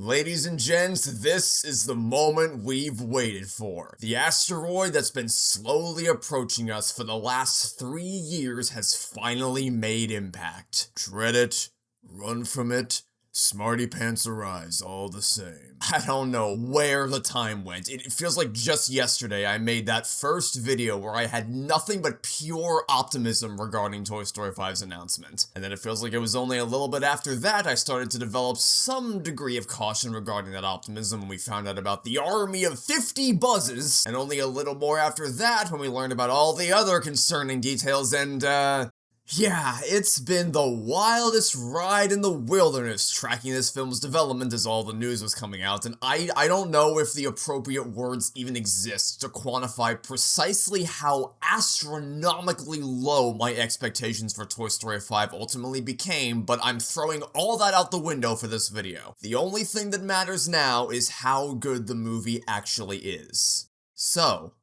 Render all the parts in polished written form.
Ladies and gents, this is the moment we've waited for. The asteroid that's been slowly approaching us for the last 3 years has finally made impact. Dread it, run from it, Smarty pants arise all the same. I don't know where the time went. It feels like just yesterday I made that first video where I had nothing but pure optimism regarding Toy Story 5's announcement. And then it feels like it was only a little bit after that I started to develop some degree of caution regarding that optimism when we found out about the army of 50 buzzes. And only a little more after that when we learned about all the other concerning details and, yeah, it's been the wildest ride in the wilderness tracking this film's development as all the news was coming out, and I don't know if the appropriate words even exist to quantify precisely how astronomically low my expectations for Toy Story 5 ultimately became, but I'm throwing all that out the window for this video. The only thing that matters now is how good the movie actually is. So,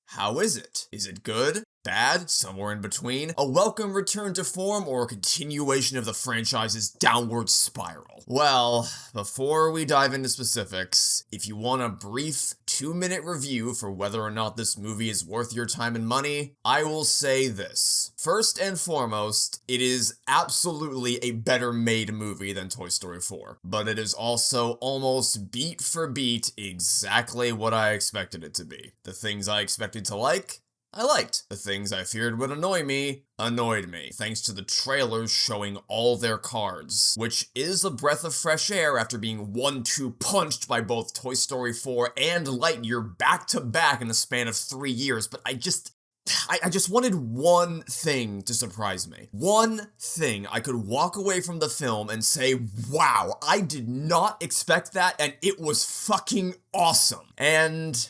how is it? Is it good? Bad? Somewhere in between? A welcome return to form or a continuation of the franchise's downward spiral? Well, before we dive into specifics, if you want a brief 2-minute review for whether or not this movie is worth your time and money, I will say this. First and foremost, it is absolutely a better made movie than Toy Story 4, but it is also almost beat for beat exactly what I expected it to be. The things I expected to like, I liked. The things I feared would annoy me, annoyed me, thanks to the trailers showing all their cards, which is a breath of fresh air after being 1-2 punched by both Toy Story 4 and Lightyear back-to-back in the span of 3 years, but I just wanted one thing to surprise me. One thing I could walk away from the film and say, wow, I did not expect that, and it was fucking awesome. And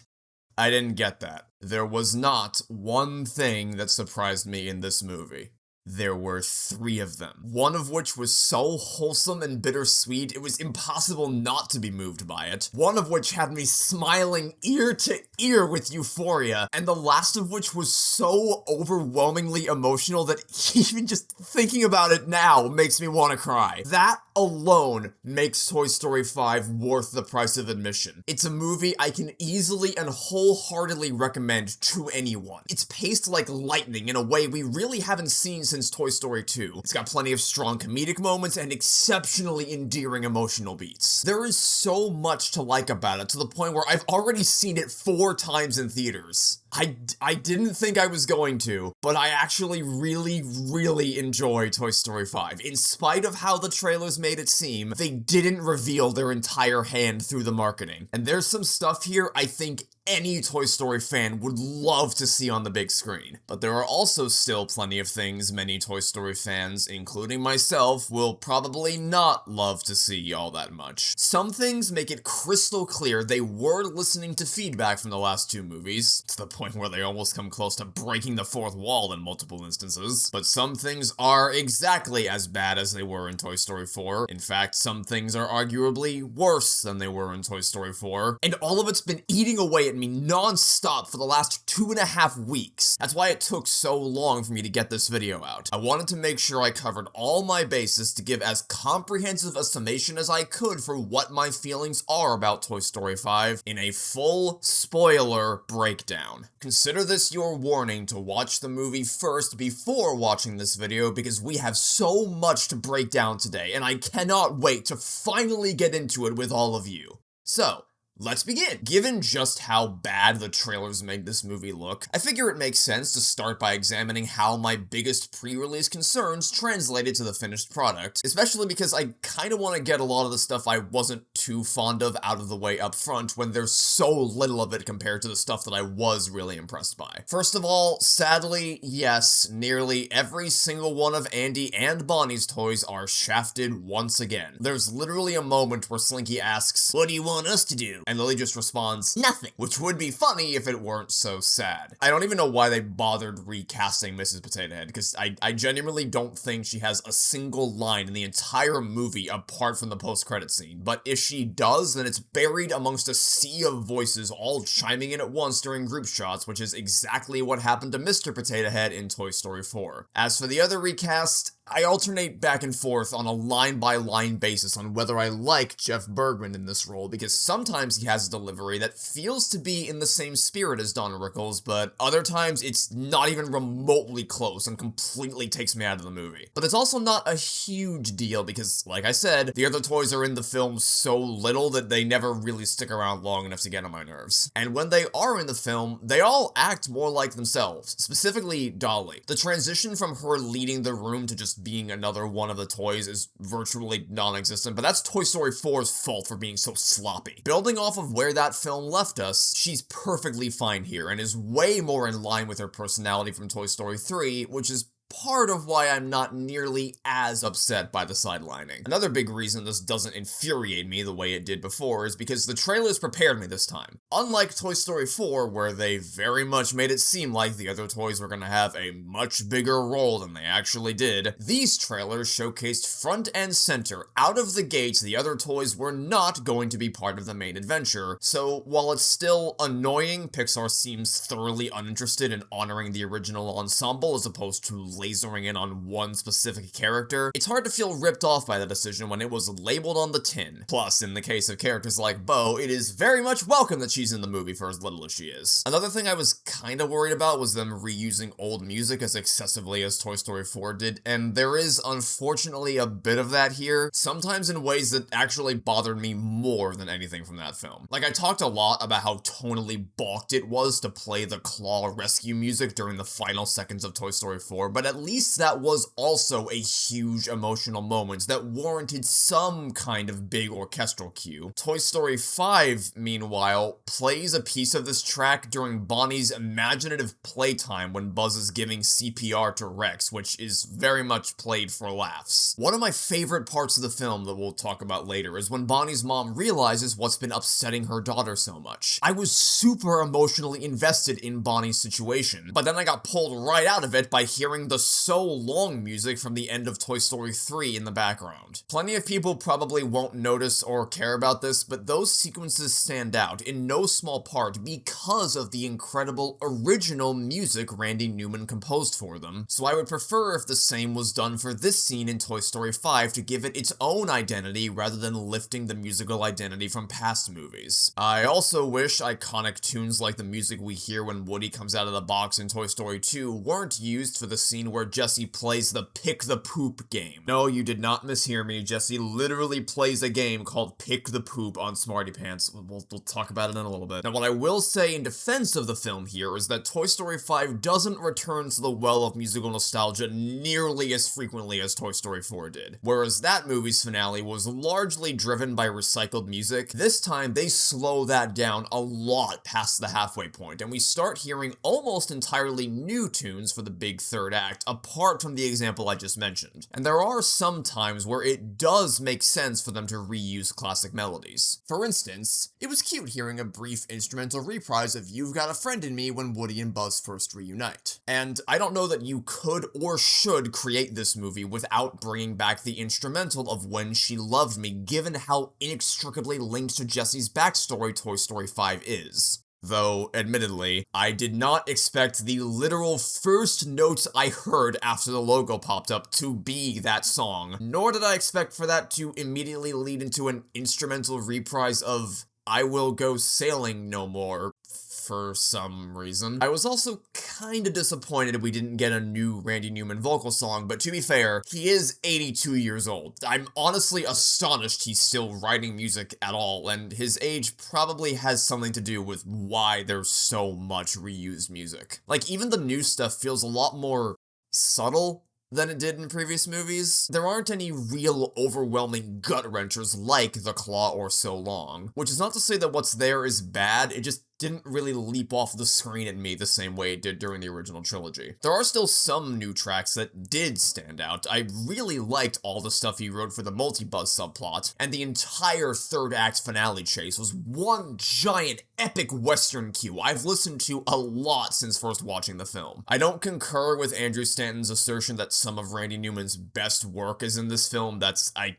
I didn't get that. There was not one thing that surprised me in this movie. There were 3 of them. One of which was so wholesome and bittersweet, it was impossible not to be moved by it. One of which had me smiling ear to ear with euphoria. And the last of which was so overwhelmingly emotional that even just thinking about it now makes me want to cry. That alone makes Toy Story 5 worth the price of admission. It's a movie I can easily and wholeheartedly recommend to anyone. It's paced like lightning in a way we really haven't seen since Toy Story 2. It's got plenty of strong comedic moments and exceptionally endearing emotional beats. There is so much to like about it to the point where I've already seen it 4 times in theaters. I didn't think I was going to, but I actually really enjoy Toy Story 5. In spite of how the trailers made it seem, they didn't reveal their entire hand through the marketing. And there's some stuff here I think any Toy Story fan would love to see on the big screen. But there are also still plenty of things many Toy Story fans, including myself, will probably not love to see all that much. Some things make it crystal clear they were listening to feedback from the last 2 movies, to the point where they almost come close to breaking the 4th wall in multiple instances. But some things are exactly as bad as they were in Toy Story 4. In fact, some things are arguably worse than they were in Toy Story 4. And all of it's been eating away at me non-stop for the last 2.5 weeks. That's why it took so long for me to get this video out. I wanted to make sure I covered all my bases to give as comprehensive a summation as I could for what my feelings are about Toy Story 5 in a full spoiler breakdown. Consider this your warning to watch the movie first before watching this video because we have so much to break down today and I cannot wait to finally get into it with all of you. So, let's begin. Given just how bad the trailers make this movie look, I figure it makes sense to start by examining how my biggest pre-release concerns translated to the finished product, especially because I kinda want to get a lot of the stuff I wasn't too fond of out of the way up front when there's so little of it compared to the stuff that I was really impressed by. First of all, sadly, yes, nearly every single one of Andy and Bonnie's toys are shafted once again. There's literally a moment where Slinky asks, "What do you want us to do?" And Lily just responds, "Nothing," which would be funny if it weren't so sad. I don't even know why they bothered recasting Mrs. Potato Head, because I genuinely don't think she has a single line in the entire movie apart from the post-credit scene, but if she does, then it's buried amongst a sea of voices all chiming in at once during group shots, which is exactly what happened to Mr. Potato Head in Toy Story 4. As for the other recast, I alternate back and forth on a line-by-line basis on whether I like Jeff Bergman in this role, because sometimes he has a delivery that feels to be in the same spirit as Don Rickles, but other times it's not even remotely close and completely takes me out of the movie. But it's also not a huge deal because, like I said, the other toys are in the film so little that they never really stick around long enough to get on my nerves. And when they are in the film, they all act more like themselves, specifically Dolly. The transition from her leading the room to just being another one of the toys is virtually non-existent, but that's Toy Story 4's fault for being so sloppy. Building off of where that film left us, she's perfectly fine here and is way more in line with her personality from Toy Story 3, which is part of why I'm not nearly as upset by the sidelining. Another big reason this doesn't infuriate me the way it did before is because the trailers prepared me this time. Unlike Toy Story 4, where they very much made it seem like the other toys were gonna have a much bigger role than they actually did, these trailers showcased front and center, out of the gates, the other toys were not going to be part of the main adventure, so while it's still annoying, Pixar seems thoroughly uninterested in honoring the original ensemble as opposed to lasering in on one specific character, it's hard to feel ripped off by the decision when it was labeled on the tin. Plus, in the case of characters like Bo, it is very much welcome that she's in the movie for as little as she is. Another thing I was kinda worried about was them reusing old music as excessively as Toy Story 4 did, and there is unfortunately a bit of that here, sometimes in ways that actually bothered me more than anything from that film. Like, I talked a lot about how tonally balked it was to play the Claw rescue music during the final seconds of Toy Story 4, but at least that was also a huge emotional moment that warranted some kind of big orchestral cue. Toy Story 5, meanwhile, plays a piece of this track during Bonnie's imaginative playtime when Buzz is giving CPR to Rex, which is very much played for laughs. One of my favorite parts of the film that we'll talk about later is when Bonnie's mom realizes what's been upsetting her daughter so much. I was super emotionally invested in Bonnie's situation, but then I got pulled right out of it by hearing the so long music from the end of Toy Story 3 in the background. Plenty of people probably won't notice or care about this, but those sequences stand out in no small part because of the incredible original music Randy Newman composed for them, so I would prefer if the same was done for this scene in Toy Story 5 to give it its own identity rather than lifting the musical identity from past movies. I also wish iconic tunes like the music we hear when Woody comes out of the box in Toy Story 2 weren't used for the scene where Jessie plays the Pick the Poop game. No, you did not mishear me. Jessie literally plays a game called Pick the Poop on Smarty Pants. We'll talk about it in a little bit. Now, what I will say in defense of the film here is that Toy Story 5 doesn't return to the well of musical nostalgia nearly as frequently as Toy Story 4 did. Whereas that movie's finale was largely driven by recycled music, this time they slow that down a lot past the halfway point, and we start hearing almost entirely new tunes for the big third act, apart from the example I just mentioned. And there are some times where it does make sense for them to reuse classic melodies. For instance, it was cute hearing a brief instrumental reprise of You've Got a Friend in Me when Woody and Buzz first reunite. And I don't know that you could or should create this movie without bringing back the instrumental of When She Loved Me, given how inextricably linked to Jessie's backstory Toy Story 5 is. Though, admittedly, I did not expect the literal first notes I heard after the logo popped up to be that song, nor did I expect for that to immediately lead into an instrumental reprise of I Will Go Sailing No More, for some reason. I was also kinda disappointed we didn't get a new Randy Newman vocal song, but to be fair, he is 82 years old. I'm honestly astonished he's still writing music at all, and his age probably has something to do with why there's so much reused music. Like, even the new stuff feels a lot more subtle than it did in previous movies. There aren't any real overwhelming gut-wrenchers like The Claw or So Long, which is not to say that what's there is bad, it just didn't really leap off the screen at me the same way it did during the original trilogy. There are still some new tracks that did stand out. I really liked all the stuff he wrote for the Multi-Buzz subplot, and the entire third act finale chase was one giant epic western cue I've listened to a lot since first watching the film. I don't concur with Andrew Stanton's assertion that some of Randy Newman's best work is in this film. But I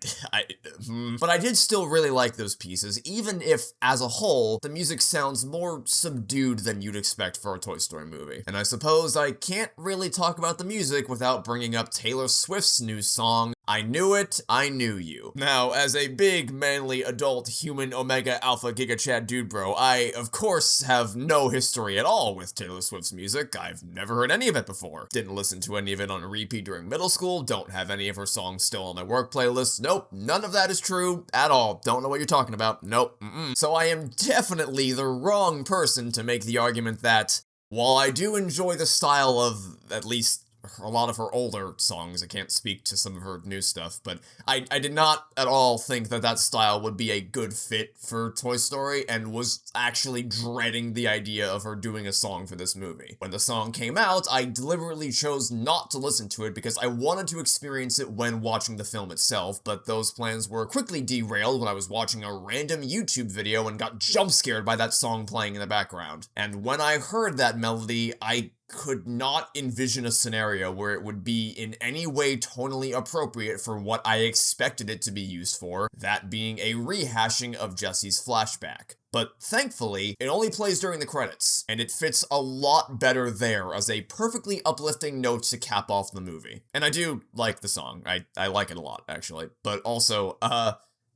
did still really like those pieces, even if, as a whole, the music sounds more more subdued than you'd expect for a Toy Story movie. And I suppose I can't really talk about the music without bringing up Taylor Swift's new song, I Knew It, I Knew You. Now, as a big, manly, adult, human, Omega, Alpha, Giga Chad dude bro, I, of course, have no history at all with Taylor Swift's music. I've never heard any of it before. Didn't listen to any of it on repeat during middle school, don't have any of her songs still on my work playlist. Nope, none of that is true at all. Don't know what you're talking about. Nope, So I am definitely the wrong person to make the argument that, while I do enjoy the style of, at least, a lot of her older songs, I can't speak to some of her new stuff, but I did not at all think that that style would be a good fit for Toy Story, and was actually dreading the idea of her doing a song for this movie. When the song came out, I deliberately chose not to listen to it because I wanted to experience it when watching the film itself, but those plans were quickly derailed when I was watching a random YouTube video and got jump scared by that song playing in the background. And when I heard that melody, I could not envision a scenario where it would be in any way tonally appropriate for what I expected it to be used for, that being a rehashing of Jessie's flashback. But thankfully, it only plays during the credits, and it fits a lot better there as a perfectly uplifting note to cap off the movie. And I do like the song. I like it a lot, actually. But also,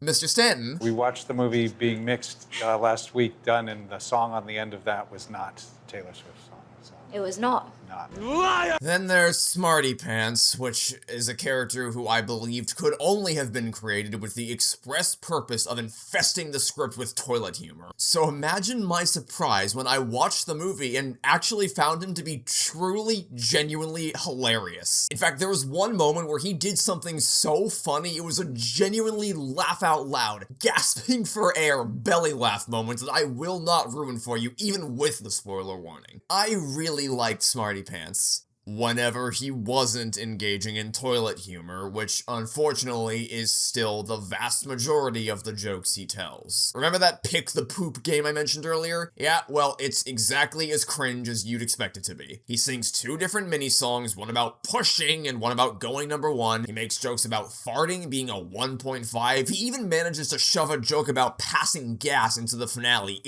Mr. Stanton. We watched the movie being mixed last week, done, and the song on the end of that was not Taylor Swift's song. So. It was not. Liar! Then there's Smarty Pants, which is a character who I believed could only have been created with the express purpose of infesting the script with toilet humor. So imagine my surprise when I watched the movie and actually found him to be truly, genuinely hilarious. In fact, there was one moment where he did something so funny, it was a genuinely laugh out loud, gasping for air, belly laugh moment that I will not ruin for you, even with the spoiler warning. I really liked Smarty Pants whenever he wasn't engaging in toilet humor, which unfortunately is still the vast majority of the jokes he tells. Remember that pick the poop game I mentioned earlier? Yeah, well, it's exactly as cringe as you'd expect it to be. He sings 2 different mini-songs, one about pushing and one about going number 1. He makes jokes about farting being a 1.5. He even manages to shove a joke about passing gas into the finale.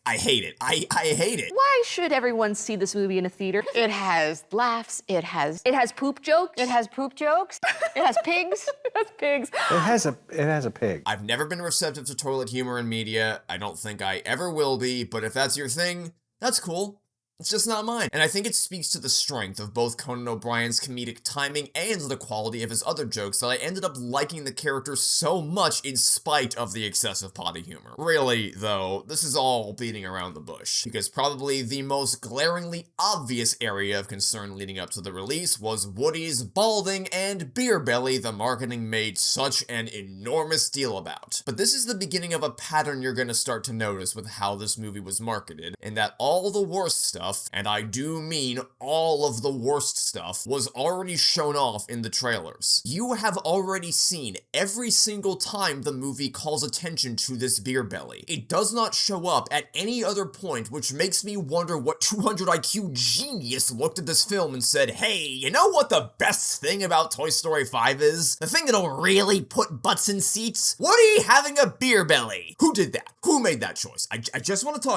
I hate it. I hate it. Why should everyone see this movie in a theater? It has laughs, it has poop jokes, it has poop jokes, it has pigs, it has pigs. It has a pig. I've never been receptive to toilet humor in media. I don't think I ever will be, but if that's your thing, that's cool. It's just not mine. And I think it speaks to the strength of both Conan O'Brien's comedic timing and the quality of his other jokes that I ended up liking the character so much in spite of the excessive potty humor. Really, though, this is all beating around the bush, because probably the most glaringly obvious area of concern leading up to the release was Woody's balding and beer belly the marketing made such an enormous deal about. But this is the beginning of a pattern you're gonna start to notice with how this movie was marketed, in that all the worst stuff, and I do mean all of the worst stuff, was already shown off in the trailers. You have already seen every single time the movie calls attention to this beer belly. It does not show up at any other point, which makes me wonder what 200 IQ genius looked at this film and said, hey, you know what the best thing about Toy Story 5 is? The thing that'll really put butts in seats? Woody having a beer belly. Who did that? Who made that choice? I just want to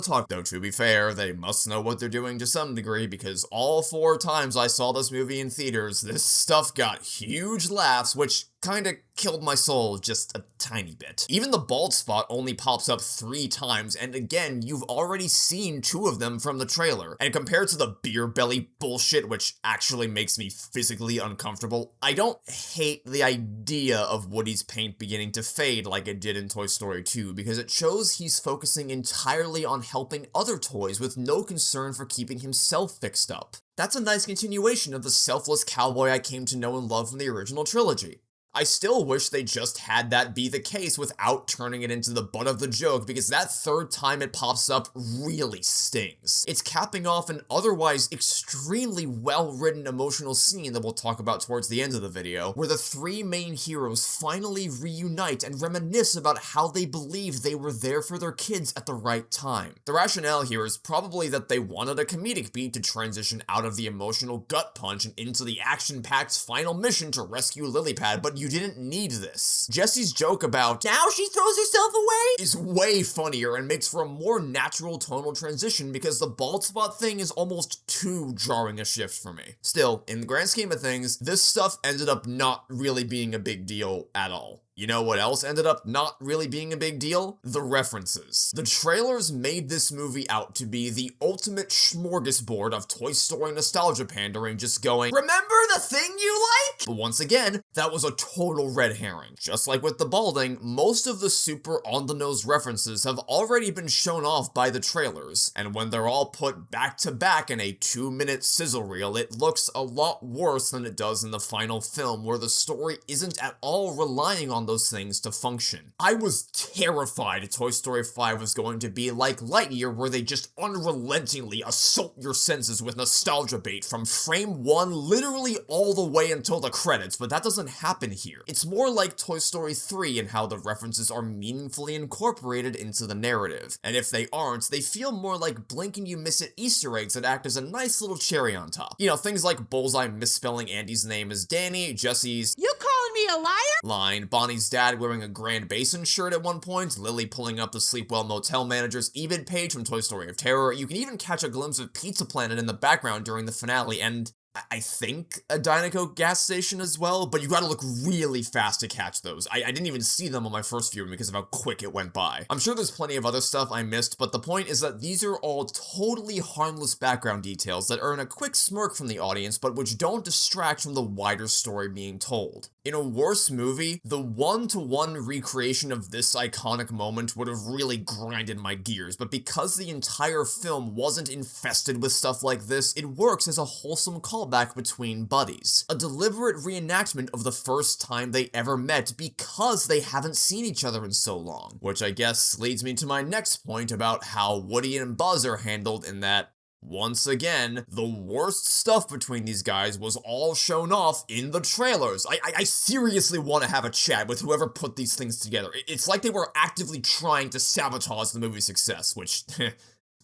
talk. Though, to be fair, they must know what they're doing to some degree, because all 4 times I saw this movie in theaters, this stuff got huge laughs, which kinda killed my soul just a tiny bit. Even the bald spot only pops up 3 times, and again, you've already seen 2 of them from the trailer. And compared to the beer belly bullshit, which actually makes me physically uncomfortable, I don't hate the idea of Woody's paint beginning to fade like it did in Toy Story 2, because it shows he's focusing entirely on helping other toys with no concern for keeping himself fixed up. That's a nice continuation of the selfless cowboy I came to know and love from the original trilogy. I still wish they just had that be the case without turning it into the butt of the joke, because that 3rd time it pops up really stings. It's capping off an otherwise extremely well-written emotional scene that we'll talk about towards the end of the video, where the 3 main heroes finally reunite and reminisce about how they believed they were there for their kids at the right time. The rationale here is probably that they wanted a comedic beat to transition out of the emotional gut punch and into the action-packed final mission to rescue LilyPad, but you you didn't need this. Jessie's joke about, now she throws herself away, is way funnier and makes for a more natural tonal transition because the bald spot thing is almost too jarring a shift for me. Still, in the grand scheme of things, this stuff ended up not really being a big deal at all. You know what else ended up not really being a big deal? The references. The trailers made this movie out to be the ultimate smorgasbord of Toy Story nostalgia pandering, just going, remember the thing you like? But once again, that was a total red herring. Just like with the balding, most of the super on-the-nose references have already been shown off by the trailers, and when they're all put back to back in a 2-minute sizzle reel, it looks a lot worse than it does in the final film, where the story isn't at all relying on those things to function. I was terrified Toy Story 5 was going to be like Lightyear, where they just unrelentingly assault your senses with nostalgia bait from frame 1 literally all the way until the credits, but that doesn't happen here. It's more like Toy Story 3 in how the references are meaningfully incorporated into the narrative, and if they aren't, they feel more like blink and you miss it Easter eggs that act as a nice little cherry on top. You know, things like Bullseye misspelling Andy's name as Danny, Jessie's "You calling me a liar?" line, Bonnie's dad wearing a Grand Basin shirt at one point, Lily pulling up the Sleepwell Motel manager's EBIT page from Toy Story of Terror. You can even catch a glimpse of Pizza Planet in the background during the finale, and I think a Dynaco gas station as well, but you gotta look really fast to catch those. I didn't even see them on my first viewing because of how quick it went by. I'm sure there's plenty of other stuff I missed, but the point is that these are all totally harmless background details that earn a quick smirk from the audience, but which don't distract from the wider story being told. In a worse movie, the one-to-one recreation of this iconic moment would have really grinded my gears, but because the entire film wasn't infested with stuff like this, it works as a wholesome callback between buddies. A deliberate reenactment of the first time they ever met because they haven't seen each other in so long. Which I guess leads me to my next point about how Woody and Buzz are handled in that, once again, the worst stuff between these guys was all shown off in the trailers. I seriously want to have a chat with whoever put these things together. It's like they were actively trying to sabotage the movie's success, which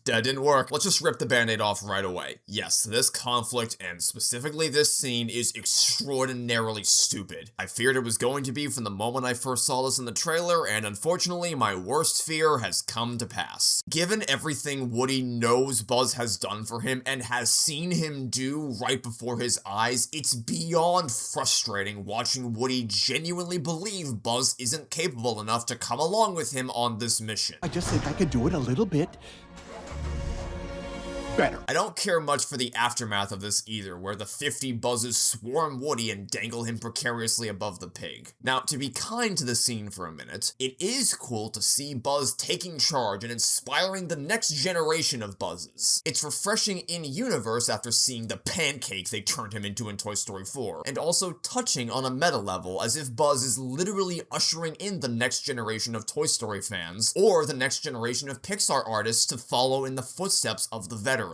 that didn't work. Let's just rip the band-aid off right away. Yes, this conflict, and specifically this scene, is extraordinarily stupid. I feared it was going to be from the moment I first saw this in the trailer, and unfortunately, my worst fear has come to pass. Given everything Woody knows Buzz has done for him, and has seen him do right before his eyes, it's beyond frustrating watching Woody genuinely believe Buzz isn't capable enough to come along with him on this mission. I just think I could do it a little bit better. I don't care much for the aftermath of this either, where the 50 Buzzes swarm Woody and dangle him precariously above the pig. Now, to be kind to the scene for a minute, it is cool to see Buzz taking charge and inspiring the next generation of Buzzes. It's refreshing in-universe after seeing the pancake they turned him into in Toy Story 4, and also touching on a meta level, as if Buzz is literally ushering in the next generation of Toy Story fans, or the next generation of Pixar artists to follow in the footsteps of the veterans.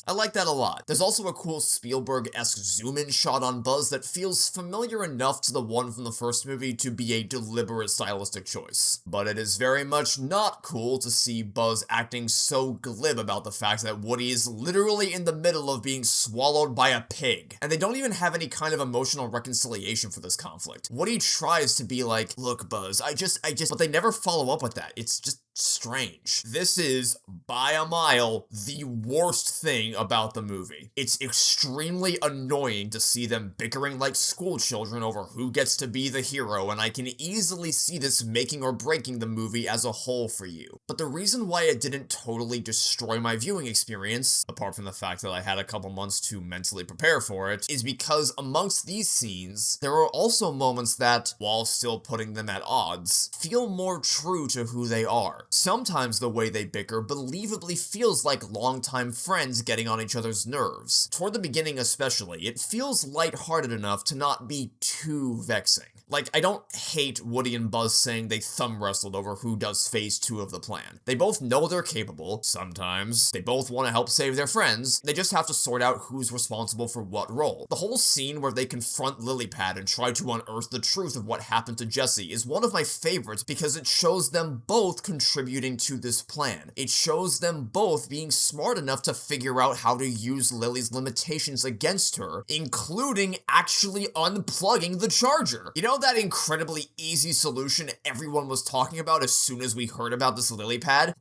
I like that a lot. There's also a cool Spielberg-esque zoom-in shot on Buzz that feels familiar enough to the one from the first movie to be a deliberate stylistic choice. But it is very much not cool to see Buzz acting so glib about the fact that Woody is literally in the middle of being swallowed by a pig. And they don't even have any kind of emotional reconciliation for this conflict. Woody tries to be like, look Buzz, I just, but they never follow up with that. It's just strange. This is, by a mile, the worst thing about the movie. It's extremely annoying to see them bickering like school children over who gets to be the hero, and I can easily see this making or breaking the movie as a whole for you. But the reason why it didn't totally destroy my viewing experience, apart from the fact that I had a couple months to mentally prepare for it, is because amongst these scenes, there are also moments that, while still putting them at odds, feel more true to who they are. Sometimes the way they bicker believably feels like longtime friends getting on each other's nerves. Toward the beginning especially, it feels lighthearted enough to not be too vexing. Like, I don't hate Woody and Buzz saying they thumb wrestled over who does phase 2 of the plan. They both know they're capable, sometimes. They both want to help save their friends. They just have to sort out who's responsible for what role. The whole scene where they confront LilyPad and try to unearth the truth of what happened to Jessie is one of my favorites because it shows them both contributing to this plan. It shows them both being smart enough to figure out how to use Lily's limitations against her, including actually unplugging the charger. You know, that incredibly easy solution everyone was talking about as soon as we heard about this LilyPad?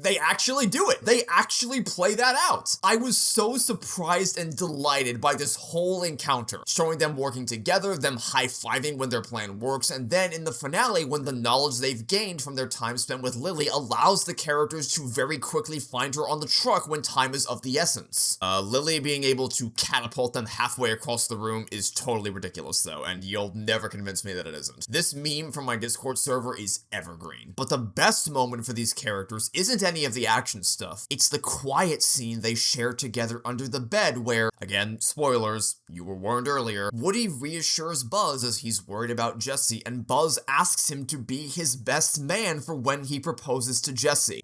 They actually do it. They actually play that out. I was so surprised and delighted by this whole encounter, showing them working together, them high-fiving when their plan works, and then in the finale when the knowledge they've gained from their time spent with Lily allows the characters to very quickly find her on the truck when time is of the essence. Lily being able to catapult them halfway across the room is totally ridiculous though, and you'll never convince me that it isn't. This meme from my Discord server is evergreen. But the best moment for these characters isn't any of the action stuff, it's the quiet scene they share together under the bed where, again, spoilers, you were warned earlier, Woody reassures Buzz as he's worried about Jessie, and Buzz asks him to be his best man for when he proposes to Jessie.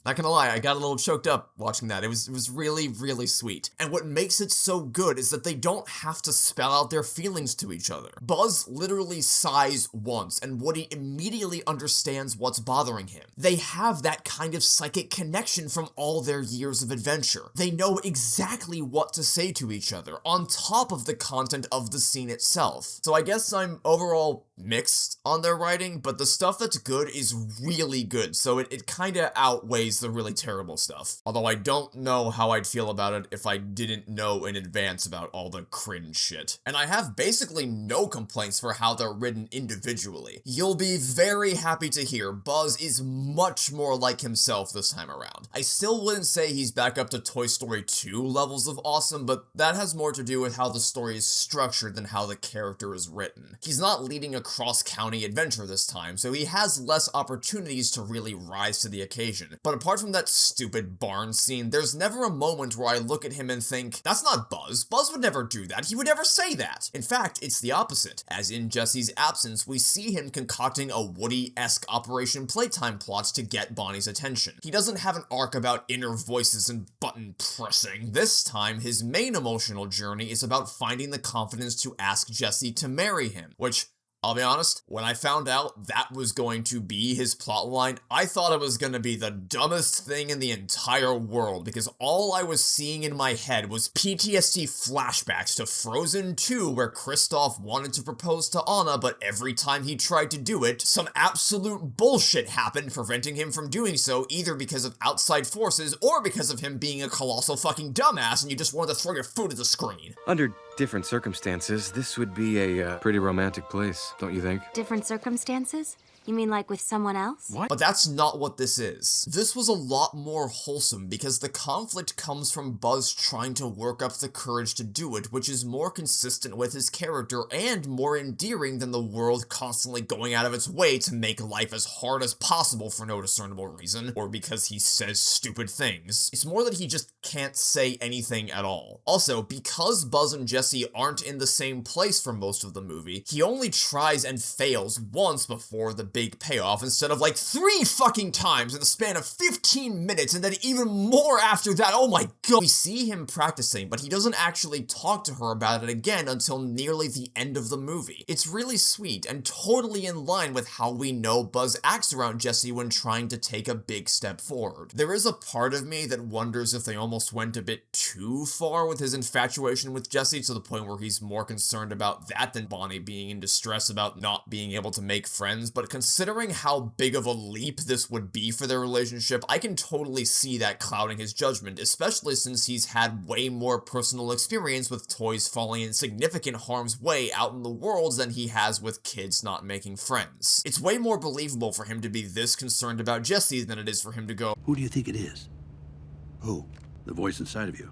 Not gonna lie, I got a little choked up watching that. It was really, really sweet. And what makes it so good is that they don't have to spell out their feelings to each other. Buzz literally sighs once, and Woody immediately understands what's bothering him. They have that kind of psychic connection from all their years of adventure. They know exactly what to say to each other, on top of the content of the scene itself. So I guess I'm overall mixed on their writing, but the stuff that's good is really good, so it kinda outweighs the really terrible stuff. Although I don't know how I'd feel about it if I didn't know in advance about all the cringe shit. And I have basically no complaints for how they're written individually. You'll be very happy to hear Buzz is much more like himself this time around. I still wouldn't say he's back up to Toy Story 2 levels of awesome, but that has more to do with how the story is structured than how the character is written. He's not leading a cross-county adventure this time, so he has less opportunities to really rise to the occasion. But apart from that stupid barn scene, there's never a moment where I look at him and think, that's not Buzz. Buzz would never do that. He would never say that. In fact, it's the opposite. As in Jessie's absence, we see him concocting a Woody-esque Operation Playtime plot to get Bonnie's attention. He doesn't have an arc about inner voices and button pressing. This time, his main emotional journey is about finding the confidence to ask Jessie to marry him, which, I'll be honest, when I found out that was going to be his plotline, I thought it was going to be the dumbest thing in the entire world, because all I was seeing in my head was PTSD flashbacks to Frozen 2, where Kristoff wanted to propose to Anna, but every time he tried to do it, some absolute bullshit happened preventing him from doing so, either because of outside forces or because of him being a colossal fucking dumbass and you just wanted to throw your food at the screen. Under different circumstances, this would be a pretty romantic place, don't you think? Different circumstances? You mean like with someone else? What? But that's not what this is. This was a lot more wholesome because the conflict comes from Buzz trying to work up the courage to do it, which is more consistent with his character and more endearing than the world constantly going out of its way to make life as hard as possible for no discernible reason, or because he says stupid things. It's more that he just can't say anything at all. Also, because Buzz and Jessie aren't in the same place for most of the movie, he only tries and fails once before the big payoff instead of like 3 fucking times in the span of 15 minutes and then even more after that. Oh my god. We see him practicing, but he doesn't actually talk to her about it again until nearly the end of the movie. It's really sweet and totally in line with how we know Buzz acts around Jessie when trying to take a big step forward. There is a part of me that wonders if they almost went a bit too far with his infatuation with Jessie to the point where he's more concerned about that than Bonnie being in distress about not being able to make friends, but considering how big of a leap this would be for their relationship, I can totally see that clouding his judgment, especially since he's had way more personal experience with toys falling in significant harm's way out in the world than he has with kids not making friends. It's way more believable for him to be this concerned about Jessie than it is for him to go, Who do you think it is? Who? The voice inside of you.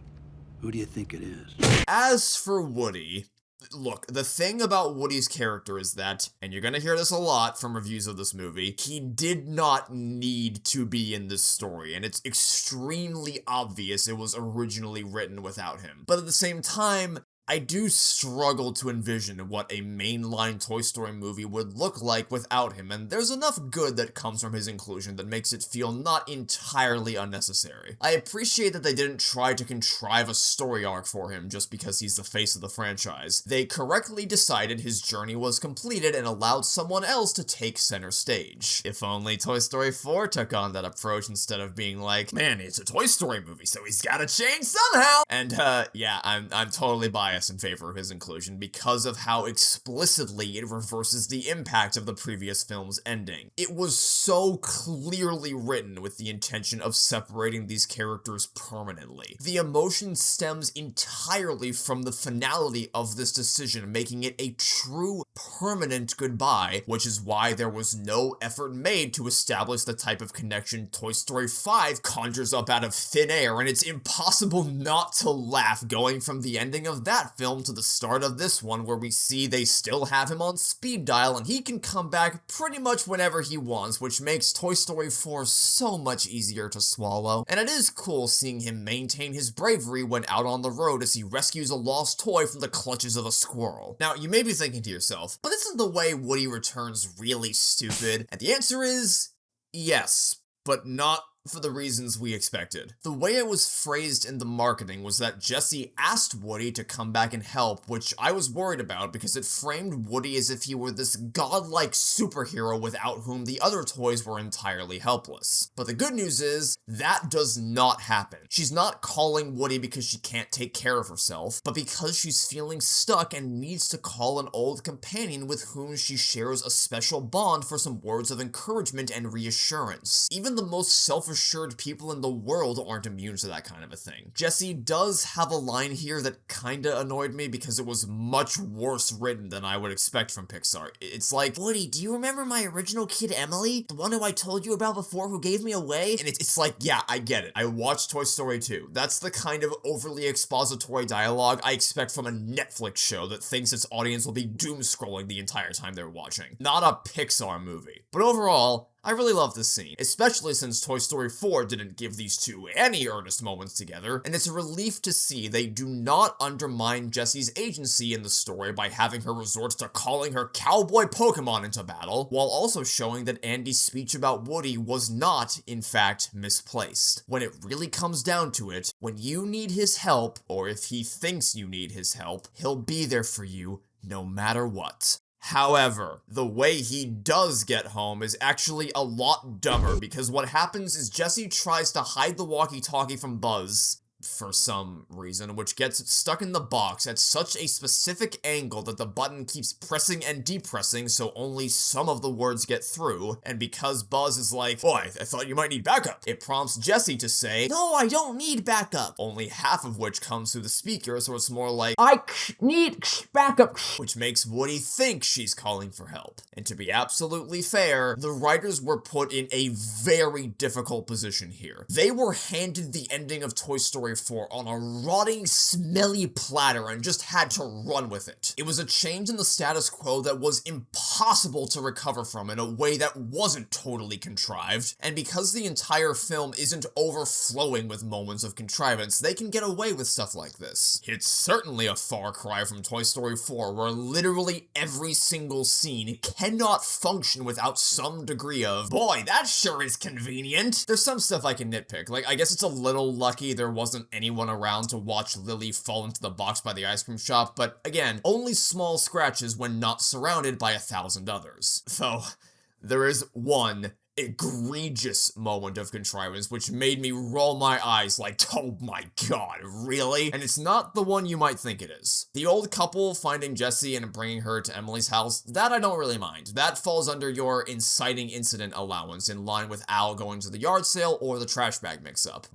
Who do you think it is? As for Woody, look, the thing about Woody's character is that, and you're gonna hear this a lot from reviews of this movie, he did not need to be in this story, and it's extremely obvious it was originally written without him. But at the same time, I do struggle to envision what a mainline Toy Story movie would look like without him, and there's enough good that comes from his inclusion that makes it feel not entirely unnecessary. I appreciate that they didn't try to contrive a story arc for him just because he's the face of the franchise. They correctly decided his journey was completed and allowed someone else to take center stage. If only Toy Story 4 took on that approach instead of being like, man, it's a Toy Story movie, so he's gotta change somehow! And, yeah, I'm totally biased bias in favor of his inclusion because of how explicitly it reverses the impact of the previous film's ending. It was so clearly written with the intention of separating these characters permanently. The emotion stems entirely from the finality of this decision, making it a true permanent goodbye, which is why there was no effort made to establish the type of connection Toy Story 5 conjures up out of thin air, and it's impossible not to laugh going from the ending of that film to the start of this one, where we see they still have him on speed dial and he can come back pretty much whenever he wants, which makes Toy Story 4 so much easier to swallow. And it is cool seeing him maintain his bravery when out on the road as he rescues a lost toy from the clutches of a squirrel. Now, you may be thinking to yourself, but isn't the way Woody returns really stupid? And the answer is yes, but not for the reasons we expected. The way it was phrased in the marketing was that Jessie asked Woody to come back and help, which I was worried about because it framed Woody as if he were this godlike superhero without whom the other toys were entirely helpless. But the good news is, that does not happen. She's not calling Woody because she can't take care of herself, but because she's feeling stuck and needs to call an old companion with whom she shares a special bond for some words of encouragement and reassurance. Even the most self-assured people in the world aren't immune to that kind of a thing. Jessie does have a line here that kinda annoyed me because it was much worse written than I would expect from Pixar. It's like, Woody, do you remember my original kid Emily? The one who I told you about before who gave me away? And it's like, yeah, I get it. I watched Toy Story 2. That's the kind of overly expository dialogue I expect from a Netflix show that thinks its audience will be doom-scrolling the entire time they're watching. Not a Pixar movie. But overall, I really love this scene, especially since Toy Story 4 didn't give these two any earnest moments together, and it's a relief to see they do not undermine Jessie's agency in the story by having her resort to calling her cowboy Pokemon into battle, while also showing that Andy's speech about Woody was not, in fact, misplaced. When it really comes down to it, when you need his help, or if he thinks you need his help, he'll be there for you no matter what. However, the way he does get home is actually a lot dumber, because what happens is Jessie tries to hide the walkie-talkie from Buzz, for some reason, which gets stuck in the box at such a specific angle that the button keeps pressing and depressing so only some of the words get through, and because Buzz is like, "Boy, I thought you might need backup," it prompts Jessie to say, "No, I don't need backup," only half of which comes through the speaker, so it's more like, "I need backup," which makes Woody think she's calling for help. And to be absolutely fair, the writers were put in a very difficult position here. They were handed the ending of Toy Story 4 on a rotting, smelly platter and just had to run with it. It was a change in the status quo that was impossible to recover from in a way that wasn't totally contrived, and because the entire film isn't overflowing with moments of contrivance, they can get away with stuff like this. It's certainly a far cry from Toy Story 4, where literally every single scene cannot function without some degree of, "Boy, that sure is convenient." There's some stuff I can nitpick, like I guess it's a little lucky there wasn't anyone around to watch Lily fall into the box by the ice cream shop, but again, only small scratches when not surrounded by 1,000 others. Though, there is one egregious moment of contrivance which made me roll my eyes like, oh my god, really? And it's not the one you might think it is. The old couple finding Jessie and bringing her to Emily's house, that I don't really mind. That falls under your inciting incident allowance, in line with Al going to the yard sale or the trash bag mix-up.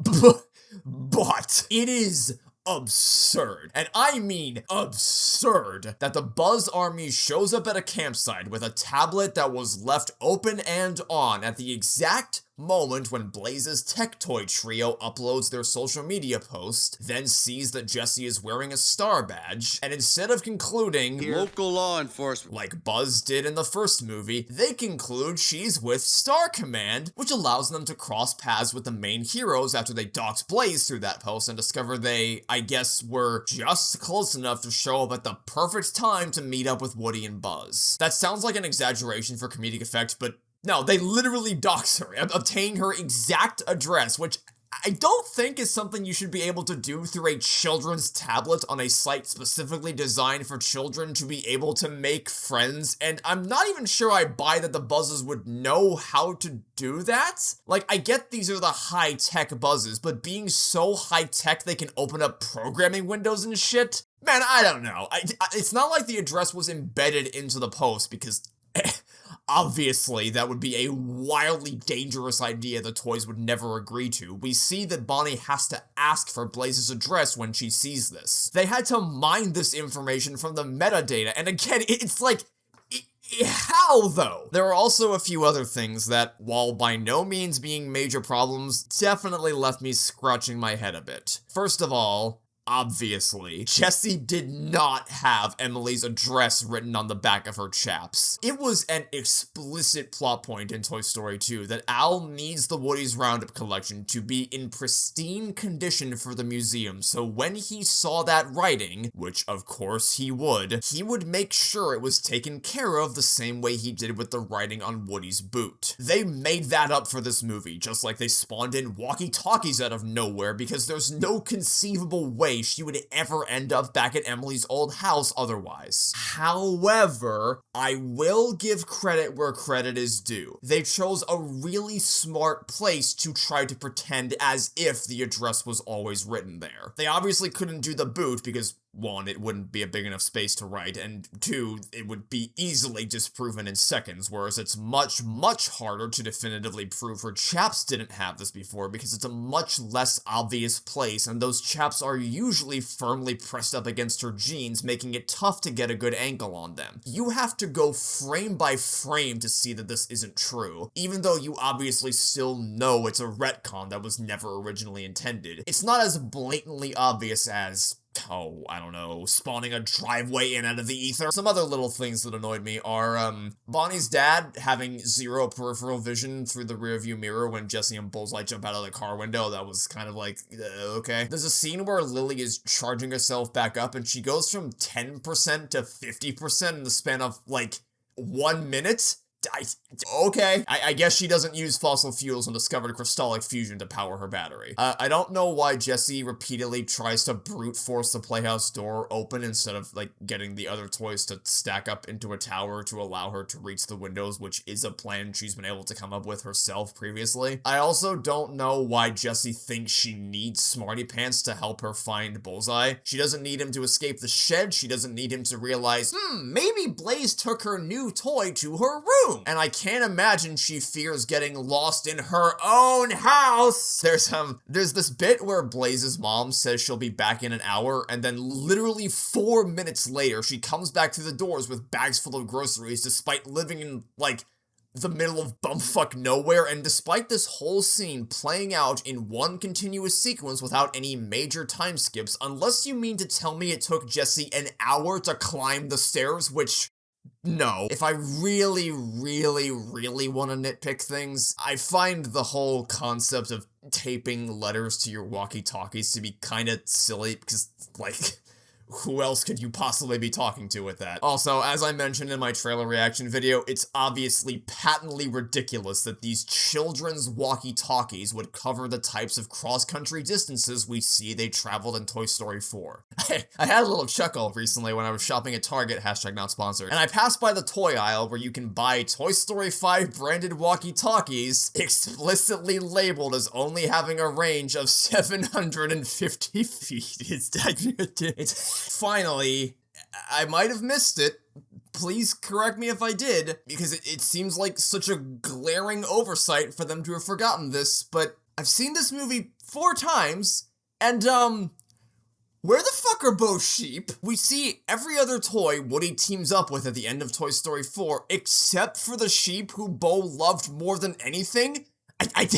But it is absurd, and I mean absurd, that the Buzz Army shows up at a campsite with a tablet that was left open and on at the exact moment when Blaze's tech toy trio uploads their social media post, then sees that Jessie is wearing a star badge, and instead of concluding, Local law enforcement, like Buzz did in the first movie, they conclude she's with Star Command, which allows them to cross paths with the main heroes after they doxed Blaze through that post and discover they, I guess, were just close enough to show up at the perfect time to meet up with Woody and Buzz. That sounds like an exaggeration for comedic effect, but no, they literally dox her, obtain her exact address, which I don't think is something you should be able to do through a children's tablet on a site specifically designed for children to be able to make friends, and I'm not even sure I buy that the Buzzes would know how to do that. Like, I get these are the high-tech Buzzes, but being so high-tech they can open up programming windows and shit? Man, I don't know. It's not like the address was embedded into the post because obviously that would be a wildly dangerous idea the toys would never agree to. We see that Bonnie has to ask for Blaze's address when she sees this. They had to mine this information from the metadata, and again, it's like, how though? There are also a few other things that, while by no means being major problems, definitely left me scratching my head a bit. First of all, obviously, Jessie did not have Emily's address written on the back of her chaps. It was an explicit plot point in Toy Story 2 that Al needs the Woody's Roundup collection to be in pristine condition for the museum, so when he saw that writing, which of course he would make sure it was taken care of the same way he did with the writing on Woody's boot. They made that up for this movie, just like they spawned in walkie-talkies out of nowhere because there's no conceivable way she would ever end up back at Emily's old house otherwise. However, I will give credit where credit is due. They chose a really smart place to try to pretend as if the address was always written there. They obviously couldn't do the boot because, one, it wouldn't be a big enough space to write, and two, it would be easily disproven in seconds, whereas it's much, much harder to definitively prove her chaps didn't have this before because it's a much less obvious place, and those chaps are usually firmly pressed up against her jeans, making it tough to get a good angle on them. You have to go frame by frame to see that this isn't true, even though you obviously still know it's a retcon that was never originally intended. It's not as blatantly obvious as, oh, I don't know, spawning a driveway in out of the ether. Some other little things that annoyed me are, Bonnie's dad having zero peripheral vision through the rearview mirror when Jessie and Bullseye jump out of the car window. That was kind of like, okay. There's a scene where Lily is charging herself back up and she goes from 10% to 50% in the span of, like, 1 minute? Okay. I guess she doesn't use fossil fuels and discovered crystallic fusion to power her battery. I don't know why Jessie repeatedly tries to brute force the playhouse door open instead of, like, getting the other toys to stack up into a tower to allow her to reach the windows, which is a plan she's been able to come up with herself previously. I also don't know why Jessie thinks she needs Smarty Pants to help her find Bullseye. She doesn't need him to escape the shed. She doesn't need him to realize, maybe Blaze took her new toy to her room. And I can't imagine she fears getting lost in her own house. There's this bit where Blaze's mom says she'll be back in an hour, and then literally 4 minutes later, she comes back through the doors with bags full of groceries despite living in, like, the middle of bumfuck nowhere, and despite this whole scene playing out in one continuous sequence without any major time skips, unless you mean to tell me it took Jessie an hour to climb the stairs, which, no. If I really, really, really want to nitpick things, I find the whole concept of taping letters to your walkie-talkies to be kind of silly, because, like, who else could you possibly be talking to with that? Also, as I mentioned in my trailer reaction video, it's obviously patently ridiculous that these children's walkie-talkies would cover the types of cross-country distances we see they traveled in Toy Story 4. I had a little chuckle recently when I was shopping at Target, #not-sponsored, and I passed by the toy aisle where you can buy Toy Story 5 branded walkie-talkies explicitly labeled as only having a range of 750 feet. It's finally, I might have missed it. Please correct me if I did, because it seems like such a glaring oversight for them to have forgotten this, but I've seen this movie 4 times, and, where the fuck are both sheep? We see every other toy Woody teams up with at the end of Toy Story 4, except for the sheep who Bo loved more than anything.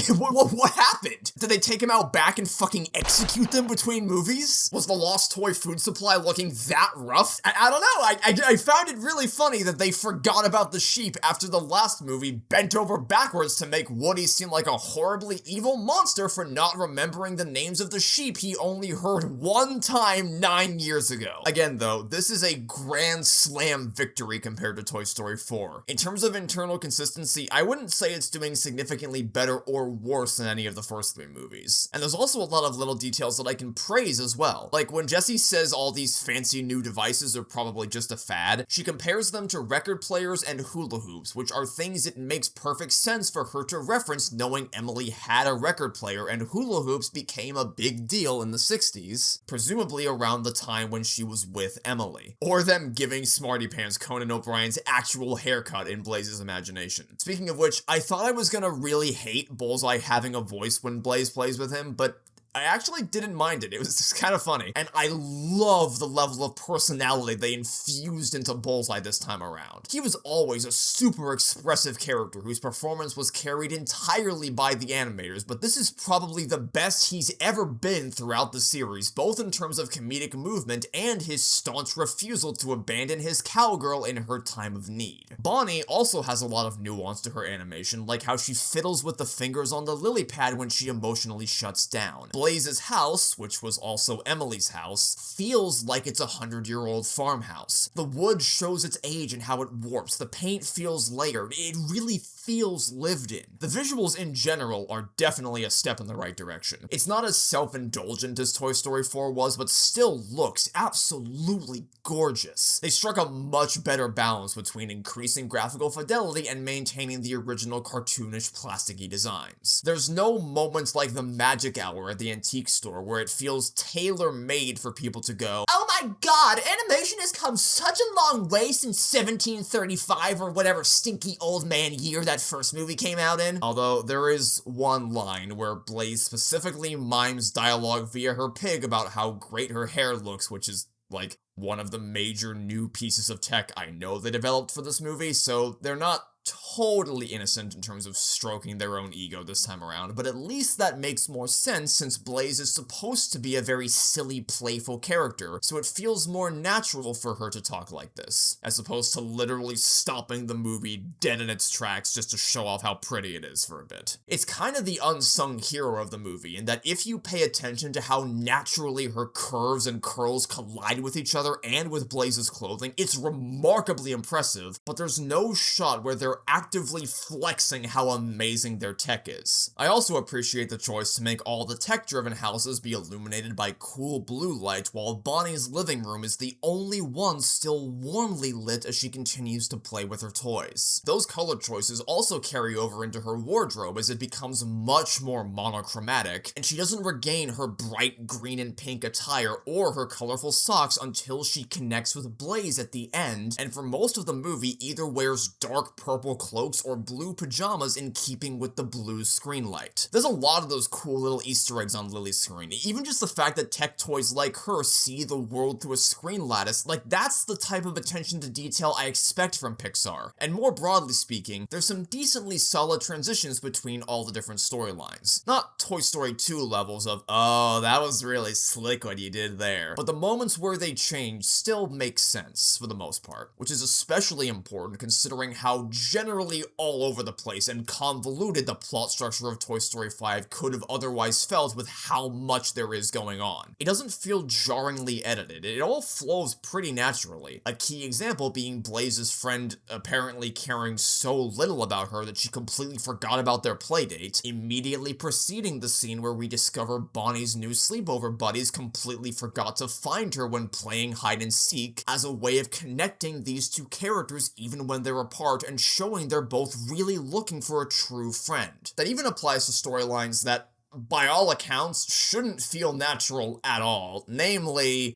What happened? Did they take him out back and fucking execute them between movies? Was the lost toy food supply looking that rough? I don't know, I found it really funny that they forgot about the sheep after the last movie bent over backwards to make Woody seem like a horribly evil monster for not remembering the names of the sheep he only heard one time 9 years ago. Again though, this is a grand slam victory compared to Toy Story 4. In terms of internal consistency, I wouldn't say it's doing significantly better better or worse than any of the first 3 movies. And there's also a lot of little details that I can praise as well. Like when Jessie says all these fancy new devices are probably just a fad, she compares them to record players and hula hoops, which are things it makes perfect sense for her to reference, knowing Emily had a record player and hula hoops became a big deal in the 60s, presumably around the time when she was with Emily. Or them giving Smarty Pants Conan O'Brien's actual haircut in Blaze's imagination. Speaking of which, I thought I was gonna really hate Bullseye having a voice when Blaze plays with him, but I actually didn't mind it. It was just kind of funny. And I love the level of personality they infused into Bullseye this time around. He was always a super expressive character whose performance was carried entirely by the animators, but this is probably the best he's ever been throughout the series, both in terms of comedic movement and his staunch refusal to abandon his cowgirl in her time of need. Bonnie also has a lot of nuance to her animation, like how she fiddles with the fingers on the LilyPad when she emotionally shuts down. Blaze's house, which was also Emily's house, feels like it's a 100-year-old farmhouse. The wood shows its age and how it warps. The paint feels layered. It really feels lived in. The visuals in general are definitely a step in the right direction. It's not as self-indulgent as Toy Story 4 was, but still looks absolutely gorgeous. They struck a much better balance between increasing graphical fidelity and maintaining the original cartoonish plasticky designs. There's no moments like the magic hour at the antique store where it feels tailor-made for people to go, "Oh my god, animation has come such a long way since 1735 or whatever stinky old man year that first movie came out in." Although there is one line where Blaze specifically mimes dialogue via her pig about how great her hair looks, which is like one of the major new pieces of tech I know they developed for this movie, so they're not totally innocent in terms of stroking their own ego this time around, but at least that makes more sense since Blaze is supposed to be a very silly, playful character, so it feels more natural for her to talk like this, as opposed to literally stopping the movie dead in its tracks just to show off how pretty it is for a bit. It's kind of the unsung hero of the movie, in that if you pay attention to how naturally her curves and curls collide with each other and with Blaze's clothing, it's remarkably impressive, but there's no shot where they're actively flexing how amazing their tech is. I also appreciate the choice to make all the tech-driven houses be illuminated by cool blue light, while Bonnie's living room is the only one still warmly lit as she continues to play with her toys. Those color choices also carry over into her wardrobe as it becomes much more monochromatic, and she doesn't regain her bright green and pink attire or her colorful socks until she connects with Blaze at the end, and for most of the movie either wears dark purple cloaks or blue pajamas in keeping with the blue screen light. There's a lot of those cool little Easter eggs on Lily's screen. Even just the fact that tech toys like her see the world through a screen lattice, like that's the type of attention to detail I expect from Pixar. And more broadly speaking, there's some decently solid transitions between all the different storylines. Not Toy Story 2 levels of, oh, that was really slick what you did there. But the moments where they change still make sense for the most part, which is especially important considering how generally all over the place and convoluted the plot structure of Toy Story 5 could have otherwise felt with how much there is going on. It doesn't feel jarringly edited, it all flows pretty naturally. A key example being Blaze's friend apparently caring so little about her that she completely forgot about their playdate, immediately preceding the scene where we discover Bonnie's new sleepover buddies completely forgot to find her when playing hide and seek as a way of connecting these two characters even when they're apart and showing they're both really looking for a true friend. That even applies to storylines that, by all accounts, shouldn't feel natural at all. Namely...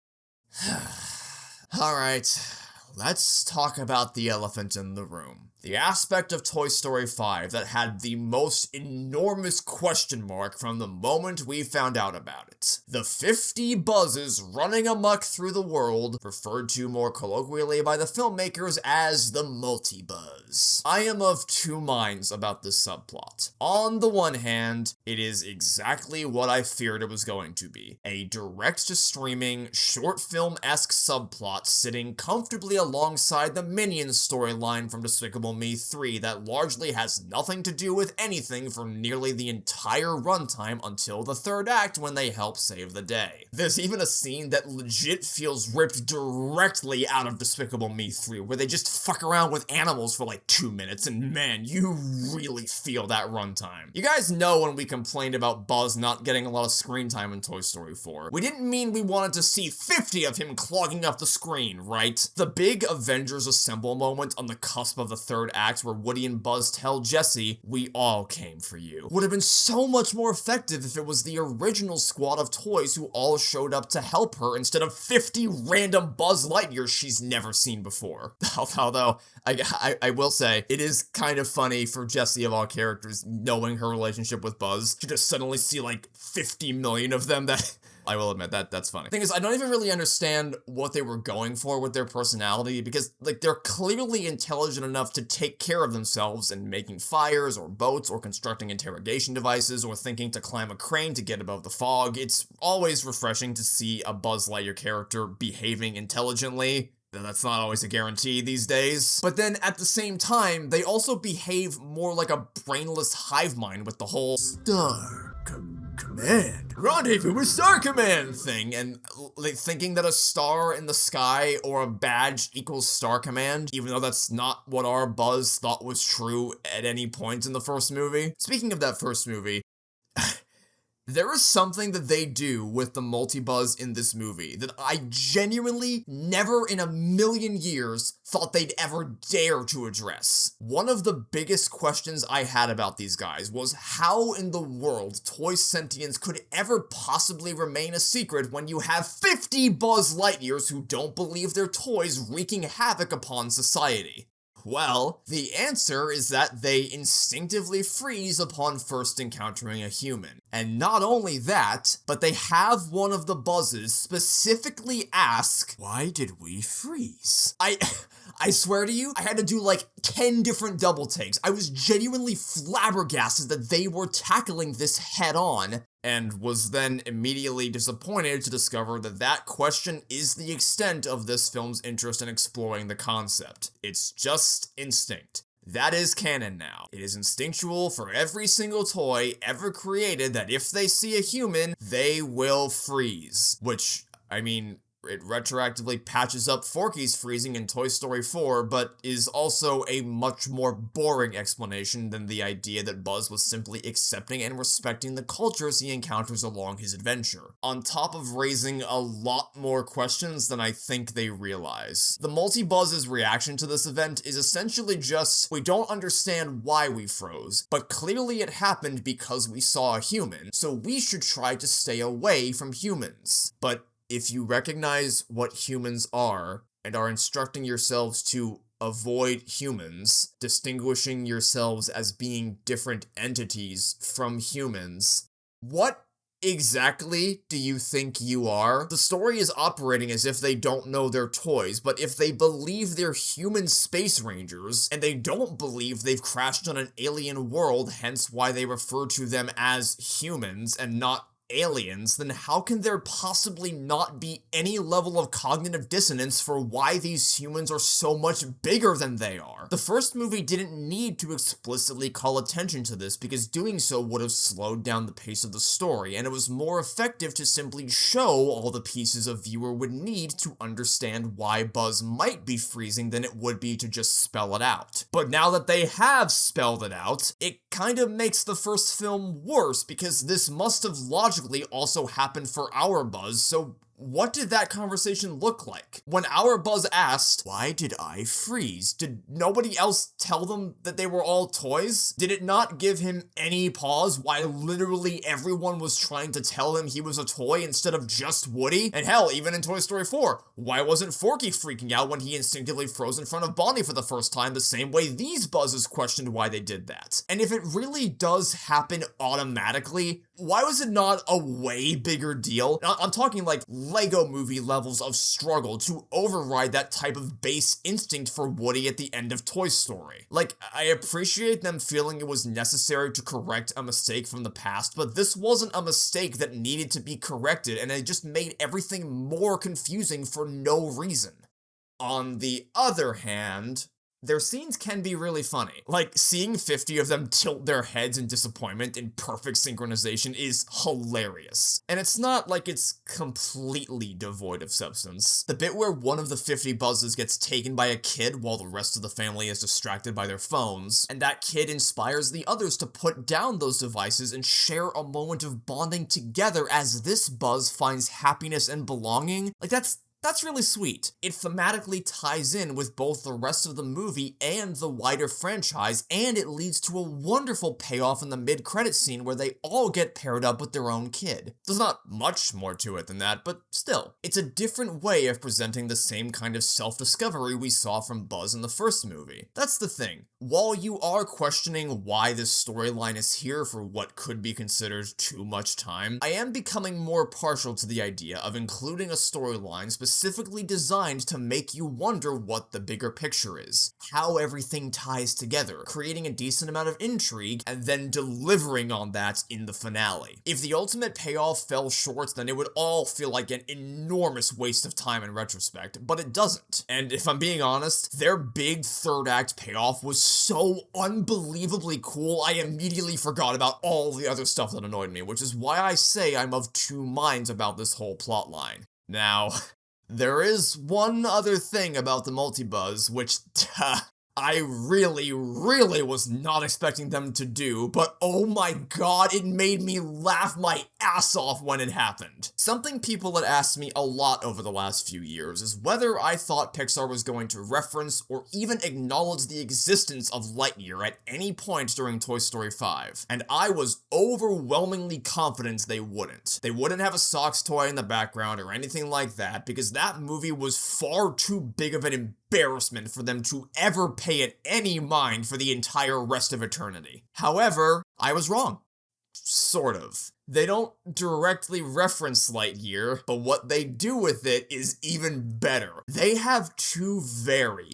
Alright, let's talk about the elephant in the room. The aspect of Toy Story 5 that had the most enormous question mark from the moment we found out about it. The 50 buzzes running amok through the world, referred to more colloquially by the filmmakers as the Multi-Buzz. I am of two minds about this subplot. On the one hand, it is exactly what I feared it was going to be. A direct-to-streaming, short film-esque subplot sitting comfortably alongside the Minions storyline from Despicable Me 3 that largely has nothing to do with anything for nearly the entire runtime until the third act when they help save the day. There's even a scene that legit feels ripped directly out of Despicable Me 3 where they just fuck around with animals for like 2 minutes, and man, you really feel that runtime. You guys know when we complained about Buzz not getting a lot of screen time in Toy Story 4. We didn't mean we wanted to see 50 of him clogging up the screen, right? The big Avengers Assemble moment on the cusp of the third act where Woody and Buzz tell Jessie, "We all came for you," would have been so much more effective if it was the original squad of toys who all showed up to help her instead of 50 random Buzz Lightyears she's never seen before. Although, I will say, it is kind of funny for Jessie of all characters knowing her relationship with Buzz to just suddenly see like 50 million of them. That I will admit that's funny. Thing is, I don't even really understand what they were going for with their personality because, like, they're clearly intelligent enough to take care of themselves in making fires or boats or constructing interrogation devices or thinking to climb a crane to get above the fog. It's always refreshing to see a Buzz Lightyear character behaving intelligently. That's not always a guarantee these days. But then at the same time, they also behave more like a brainless hive mind with the whole Command, rendezvous with Star Command thing, and like thinking that a star in the sky or a badge equals Star Command, even though that's not what our Buzz thought was true at any point in the first movie. Speaking of that first movie, there is something that they do with the Multi-Buzz in this movie that I genuinely never in a million years thought they'd ever dare to address. One of the biggest questions I had about these guys was how in the world toy sentience could ever possibly remain a secret when you have 50 Buzz Lightyears who don't believe their toys wreaking havoc upon society. Well, the answer is that they instinctively freeze upon first encountering a human. And not only that, but they have one of the Buzzes specifically ask, "Why did we freeze?" I swear to you, I had to do like 10 different double takes. I was genuinely flabbergasted that they were tackling this head on, and was then immediately disappointed to discover that that question is the extent of this film's interest in exploring the concept. It's just instinct. That is canon now. It is instinctual for every single toy ever created that if they see a human, they will freeze. Which, I mean, it retroactively patches up Forky's freezing in Toy Story 4, but is also a much more boring explanation than the idea that Buzz was simply accepting and respecting the cultures he encounters along his adventure, on top of raising a lot more questions than I think they realize. The Multi-Buzz's reaction to this event is essentially just, we don't understand why we froze, but clearly it happened because we saw a human, so we should try to stay away from humans. But if you recognize what humans are and are instructing yourselves to avoid humans, distinguishing yourselves as being different entities from humans, what exactly do you think you are? The story is operating as if they don't know their toys, but if they believe they're human space rangers, and they don't believe they've crashed on an alien world, hence why they refer to them as humans and not aliens, then how can there possibly not be any level of cognitive dissonance for why these humans are so much bigger than they are? The first movie didn't need to explicitly call attention to this because doing so would have slowed down the pace of the story, and it was more effective to simply show all the pieces a viewer would need to understand why Buzz might be freezing than it would be to just spell it out. But now that they have spelled it out, it kind of makes the first film worse because this must have logically also happened for our Buzz, so what did that conversation look like? When our Buzz asked, "Why did I freeze?" did nobody else tell them that they were all toys? Did it not give him any pause while literally everyone was trying to tell him he was a toy instead of just Woody? And hell, even in Toy Story 4, why wasn't Forky freaking out when he instinctively froze in front of Bonnie for the first time the same way these Buzzes questioned why they did that? And if it really does happen automatically, why was it not a way bigger deal? I'm talking like Lego movie levels of struggle to override that type of base instinct for Woody at the end of Toy Story. Like, I appreciate them feeling it was necessary to correct a mistake from the past, but this wasn't a mistake that needed to be corrected, and it just made everything more confusing for no reason. On the other hand, their scenes can be really funny. Like, seeing 50 of them tilt their heads in disappointment in perfect synchronization is hilarious. And it's not like it's completely devoid of substance. The bit where one of the 50 buzzes gets taken by a kid while the rest of the family is distracted by their phones, and that kid inspires the others to put down those devices and share a moment of bonding together as this buzz finds happiness and belonging, like that's really sweet. It thematically ties in with both the rest of the movie and the wider franchise, and it leads to a wonderful payoff in the mid-credits scene where they all get paired up with their own kid. There's not much more to it than that, but still. It's a different way of presenting the same kind of self-discovery we saw from Buzz in the first movie. That's the thing. While you are questioning why this storyline is here for what could be considered too much time, I am becoming more partial to the idea of including a storyline specifically designed to make you wonder what the bigger picture is, how everything ties together, creating a decent amount of intrigue, and then delivering on that in the finale. If the ultimate payoff fell short, then it would all feel like an enormous waste of time in retrospect, but it doesn't. And if I'm being honest, their big third act payoff was so unbelievably cool, I immediately forgot about all the other stuff that annoyed me, which is why I say I'm of two minds about this whole plotline. Now, there is one other thing about the Multi-Buzz, which, I really was not expecting them to do, but oh my god, it made me laugh my ass off when it happened. Something people had asked me a lot over the last few years is whether I thought Pixar was going to reference or even acknowledge the existence of Lightyear at any point during Toy Story 5, and I was overwhelmingly confident they wouldn't. They wouldn't have a socks toy in the background or anything like that, because that movie was far too big of an embarrassment for them to ever pay it any mind for the entire rest of eternity. However, I was wrong. Sort of. They don't directly reference Lightyear, but what they do with it is even better. They have two very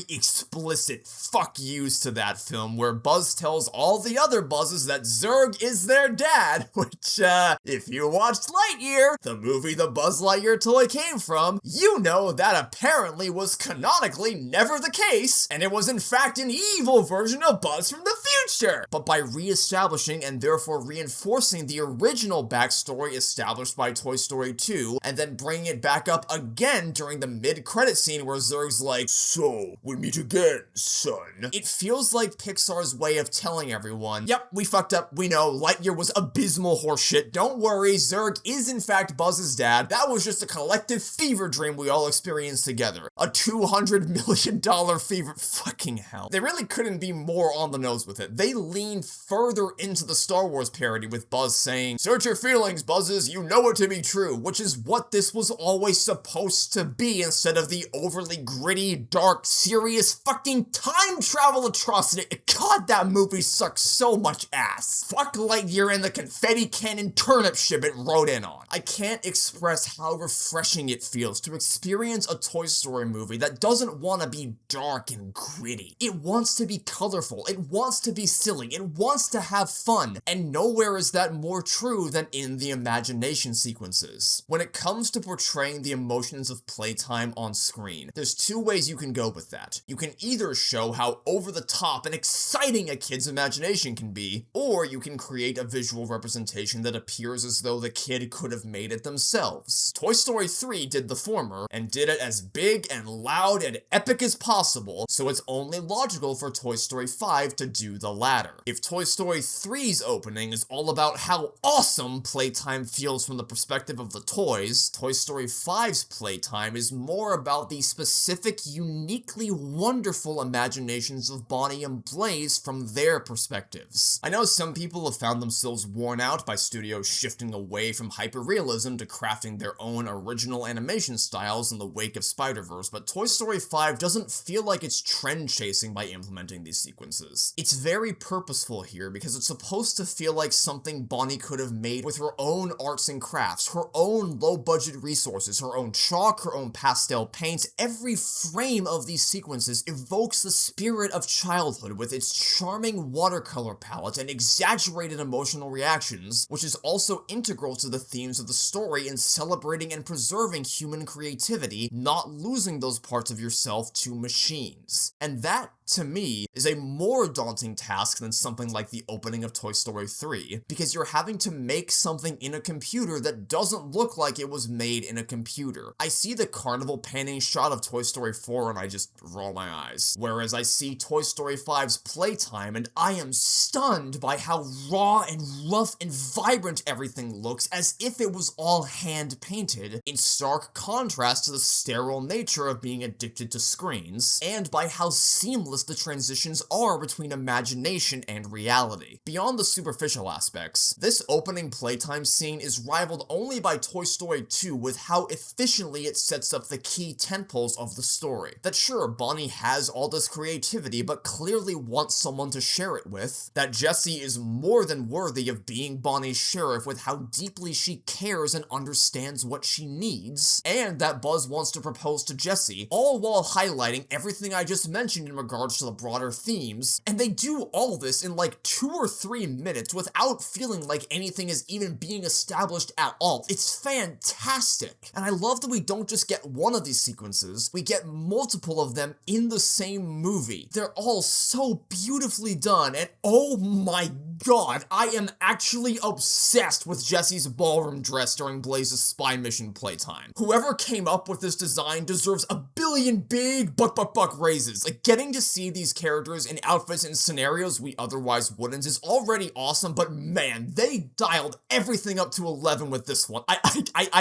explicit fuck yous to that film where Buzz tells all the other Buzzes that Zurg is their dad, which, if you watched Lightyear, the movie the Buzz Lightyear toy came from, you know that apparently was canonically never the case, and it was in fact an evil version of Buzz from the future. But by re-establishing and therefore reinforcing the original backstory established by Toy Story 2, and then bringing it back up again during the mid-credit scene where Zurg's like, "So, we meet again, son." It feels like Pixar's way of telling everyone, yep, we fucked up, we know, Lightyear was abysmal horseshit, don't worry, Zurg is in fact Buzz's dad, that was just a collective fever dream we all experienced together. A $200 million fever, fucking hell. They really couldn't be more on the nose with it. They lean further into the Star Wars parody with Buzz saying, "Search your feelings, Buzzes, you know it to be true," which is what this was always supposed to be instead of the overly gritty, dark, serious fucking time travel atrocity. God, that movie sucks so much ass. Fuck Lightyear and the confetti cannon turnip ship it rode in on. I can't express how refreshing it feels to experience a Toy Story movie that doesn't want to be dark and gritty. It wants to be colorful, it wants to be silly, it wants to have fun, and nowhere is that more true than in the imagination sequences. When it comes to portraying the emotions of playtime on screen, there's two ways you can go with that. You can either show how over the top and exciting a kid's imagination can be, or you can create a visual representation that appears as though the kid could have made it themselves. Toy Story 3 did the former, and did it as big and loud and epic as possible, so it's only logical for Toy Story 5 to do the latter. If Toy Story 3's opening is all about how awesome playtime feels from the perspective of the toys, Toy Story 5's playtime is more about the specific, uniquely wonderful imaginations of Bonnie and Blaze from their perspectives. I know some people have found themselves worn out by studios shifting away from hyperrealism to crafting their own original animation styles in the wake of Spider-Verse, but Toy Story 5 doesn't feel like it's trend chasing by implementing these sequences. It's very purposeful here because it's supposed to feel like something Bonnie could have made with her own arts and crafts, her own low-budget resources, her own chalk, her own pastel paints. Every frame of these sequences evokes the spirit of childhood with its charming watercolor palette and exaggerated emotional reactions, which is also integral to the themes of the story in celebrating and preserving human creativity, not losing those parts of yourself to machines. And that, to me, is a more daunting task than something like the opening of Toy Story 3, because you're having to make something in a computer that doesn't look like it was made in a computer. I see the carnival panning shot of Toy Story 4 and I just roll my eyes, whereas I see Toy Story 5's playtime and I am stunned by how raw and rough and vibrant everything looks, as if it was all hand-painted, in stark contrast to the sterile nature of being addicted to screens, and by how seamless the transitions are between imagination and reality. Beyond the superficial aspects, this opening playtime scene is rivaled only by Toy Story 2 with how efficiently it sets up the key tentpoles of the story. That sure, Bonnie has all this creativity, but clearly wants someone to share it with. That Jessie is more than worthy of being Bonnie's sheriff with how deeply she cares and understands what she needs. And that Buzz wants to propose to Jessie, all while highlighting everything I just mentioned in regards to the broader themes. And they do all this in like 2 or 3 minutes without feeling like anything is even being established at all. It's fantastic. And I love that we don't just get one of these sequences, we get multiple of them in the same movie. They're all so beautifully done, and oh my god, I am actually obsessed with Jessie's ballroom dress during Blaze's spy mission playtime. Whoever came up with this design deserves a billion big buck raises. Like, getting to see these characters in outfits and scenarios we otherwise wouldn't is already awesome, but man, they dialed everything up to 11 with this one. I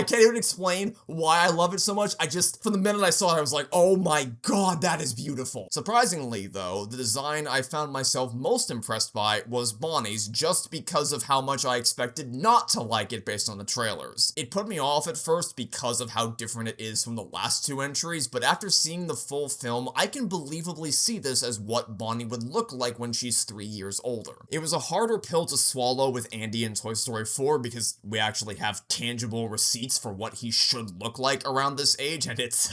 can't even explain why I love it so much. From the minute I saw it, I was like, oh my god, that is beautiful. Surprisingly, though, the design I found myself most impressed by was Bonnie's, just because of how much I expected not to like it based on the trailers. It put me off at first because of how different it is from the last 2 entries, but after seeing the full film, I can believably see this as what Bonnie would look like when she's 3 years older. It was a harder pill to swallow with Andy in Toy Story 4 because we actually have tangible receipts for what he should look like around this age, and it's,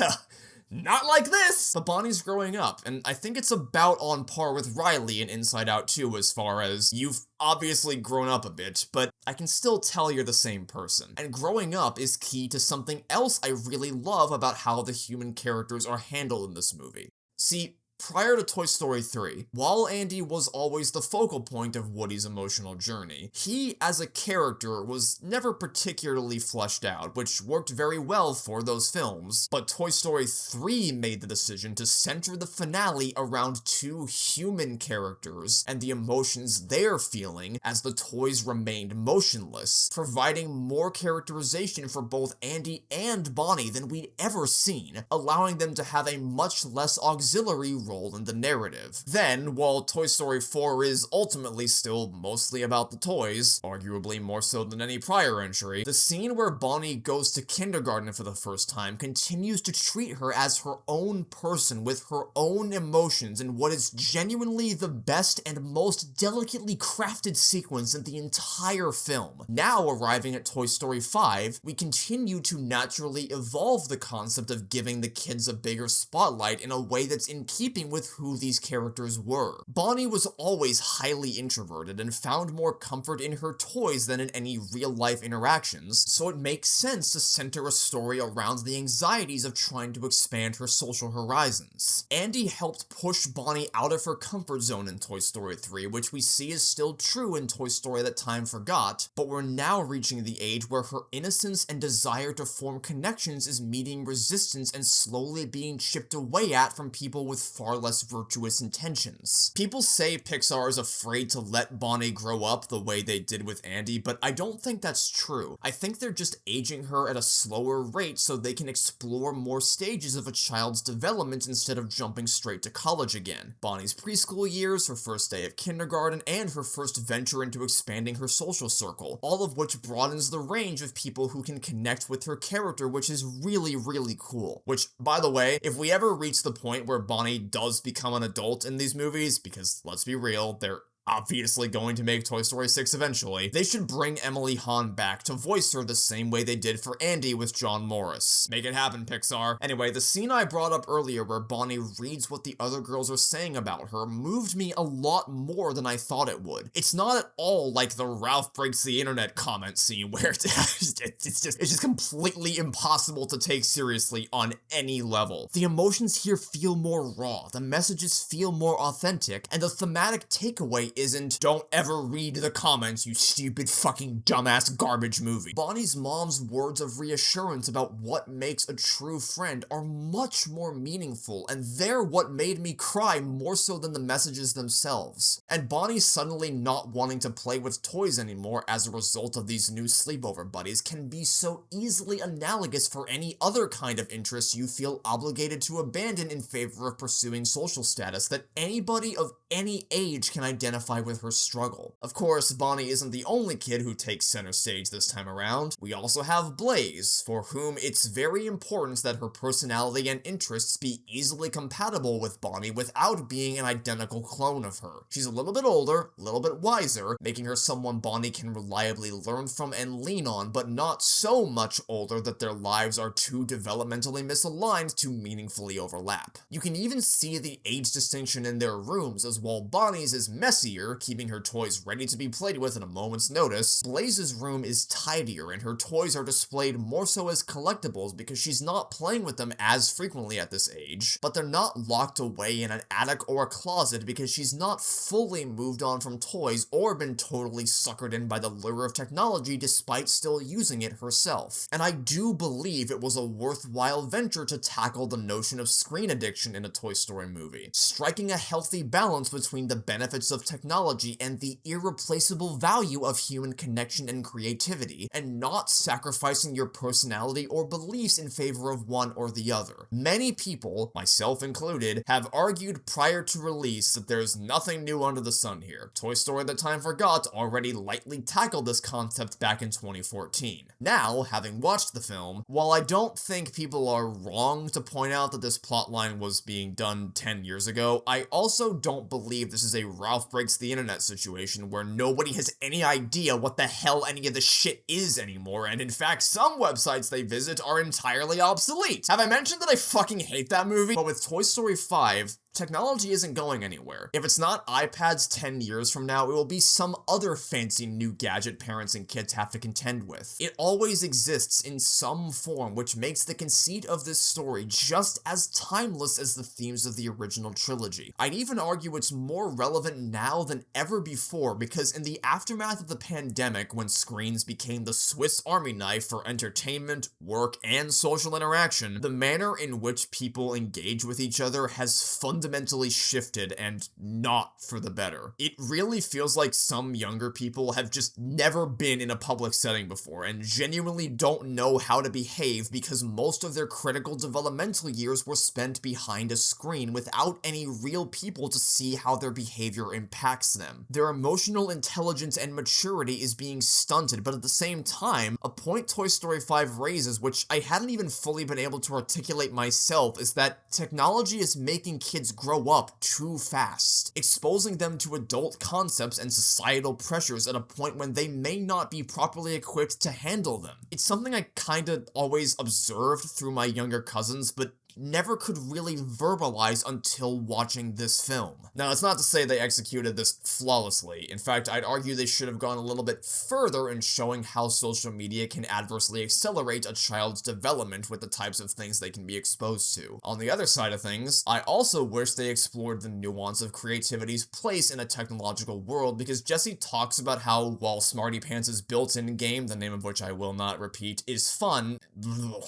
not like this! But Bonnie's growing up, and I think it's about on par with Riley in Inside Out 2 as far as you've obviously grown up a bit, but I can still tell you're the same person. And growing up is key to something else I really love about how the human characters are handled in this movie. See, prior to Toy Story 3, while Andy was always the focal point of Woody's emotional journey, he, as a character, was never particularly fleshed out, which worked very well for those films, but Toy Story 3 made the decision to center the finale around 2 human characters and the emotions they're feeling as the toys remained motionless, providing more characterization for both Andy and Bonnie than we'd ever seen, allowing them to have a much less auxiliary role in the narrative. Then, while Toy Story 4 is ultimately still mostly about the toys, arguably more so than any prior entry, the scene where Bonnie goes to kindergarten for the first time continues to treat her as her own person with her own emotions in what is genuinely the best and most delicately crafted sequence in the entire film. Now, arriving at Toy Story 5, we continue to naturally evolve the concept of giving the kids a bigger spotlight in a way that's in keeping with who these characters were. Bonnie was always highly introverted and found more comfort in her toys than in any real-life interactions, so it makes sense to center a story around the anxieties of trying to expand her social horizons. Andy helped push Bonnie out of her comfort zone in Toy Story 3, which we see is still true in Toy Story That Time Forgot, but we're now reaching the age where her innocence and desire to form connections is meeting resistance and slowly being chipped away at from people with far less virtuous intentions. People say Pixar is afraid to let Bonnie grow up the way they did with Andy, but I don't think that's true. I think they're just aging her at a slower rate so they can explore more stages of a child's development instead of jumping straight to college again. Bonnie's preschool years, her first day of kindergarten, and her first venture into expanding her social circle, all of which broadens the range of people who can connect with her character, which is really, really cool. Which, by the way, if we ever reach the point where Bonnie does become an adult in these movies, because let's be real, there obviously going to make Toy Story 6 eventually, they should bring Emily Hahn back to voice her the same way they did for Andy with John Morris. Make it happen, Pixar. Anyway, the scene I brought up earlier where Bonnie reads what the other girls are saying about her moved me a lot more than I thought it would. It's not at all like the Ralph breaks the internet comment scene where it's just completely impossible to take seriously on any level. The emotions here feel more raw, the messages feel more authentic, and the thematic takeaway isn't "don't ever read the comments, you stupid fucking dumbass garbage movie." Bonnie's mom's words of reassurance about what makes a true friend are much more meaningful, and they're what made me cry more so than the messages themselves. And Bonnie suddenly not wanting to play with toys anymore as a result of these new sleepover buddies can be so easily analogous for any other kind of interest you feel obligated to abandon in favor of pursuing social status that anybody of any age can identify with her struggle. Of course, Bonnie isn't the only kid who takes center stage this time around. We also have Blaze, for whom it's very important that her personality and interests be easily compatible with Bonnie without being an identical clone of her. She's a little bit older, a little bit wiser, making her someone Bonnie can reliably learn from and lean on, but not so much older that their lives are too developmentally misaligned to meaningfully overlap. You can even see the age distinction in their rooms, as while Bonnie's is messier, keeping her toys ready to be played with at a moment's notice, Blaze's room is tidier and her toys are displayed more so as collectibles because she's not playing with them as frequently at this age, but they're not locked away in an attic or a closet because she's not fully moved on from toys or been totally suckered in by the lure of technology despite still using it herself. And I do believe it was a worthwhile venture to tackle the notion of screen addiction in a Toy Story movie, striking a healthy balance between the benefits of technology and the irreplaceable value of human connection and creativity, and not sacrificing your personality or beliefs in favor of one or the other. Many people, myself included, have argued prior to release that there's nothing new under the sun here. Toy Story The Time Forgot already lightly tackled this concept back in 2014. Now, having watched the film, while I don't think people are wrong to point out that this plotline was being done 10 years ago, I also don't believe this is a Ralph breaks the internet situation where nobody has any idea what the hell any of the shit is anymore, and in fact, some websites they visit are entirely obsolete. Have I mentioned that I fucking hate that movie? But with Toy Story 5, technology isn't going anywhere. If it's not iPads 10 years from now, it will be some other fancy new gadget parents and kids have to contend with. It always exists in some form, which makes the conceit of this story just as timeless as the themes of the original trilogy. I'd even argue it's more relevant now than ever before because in the aftermath of the pandemic, when screens became the Swiss Army knife for entertainment, work, and social interaction, the manner in which people engage with each other has fundamentally shifted, and not for the better. It really feels like some younger people have just never been in a public setting before and genuinely don't know how to behave because most of their critical developmental years were spent behind a screen without any real people to see how their behavior impacts them. Their emotional intelligence and maturity is being stunted, but at the same time, a point Toy Story 5 raises, which I hadn't even fully been able to articulate myself, is that technology is making kids grow up too fast, exposing them to adult concepts and societal pressures at a point when they may not be properly equipped to handle them. It's something I kinda always observed through my younger cousins, but never could really verbalize until watching this film. Now, it's not to say they executed this flawlessly. In fact, I'd argue they should have gone a little bit further in showing how social media can adversely accelerate a child's development with the types of things they can be exposed to. On the other side of things, I also wish they explored the nuance of creativity's place in a technological world, because Jessie talks about how, while Smarty Pants' built-in game, the name of which I will not repeat, is fun,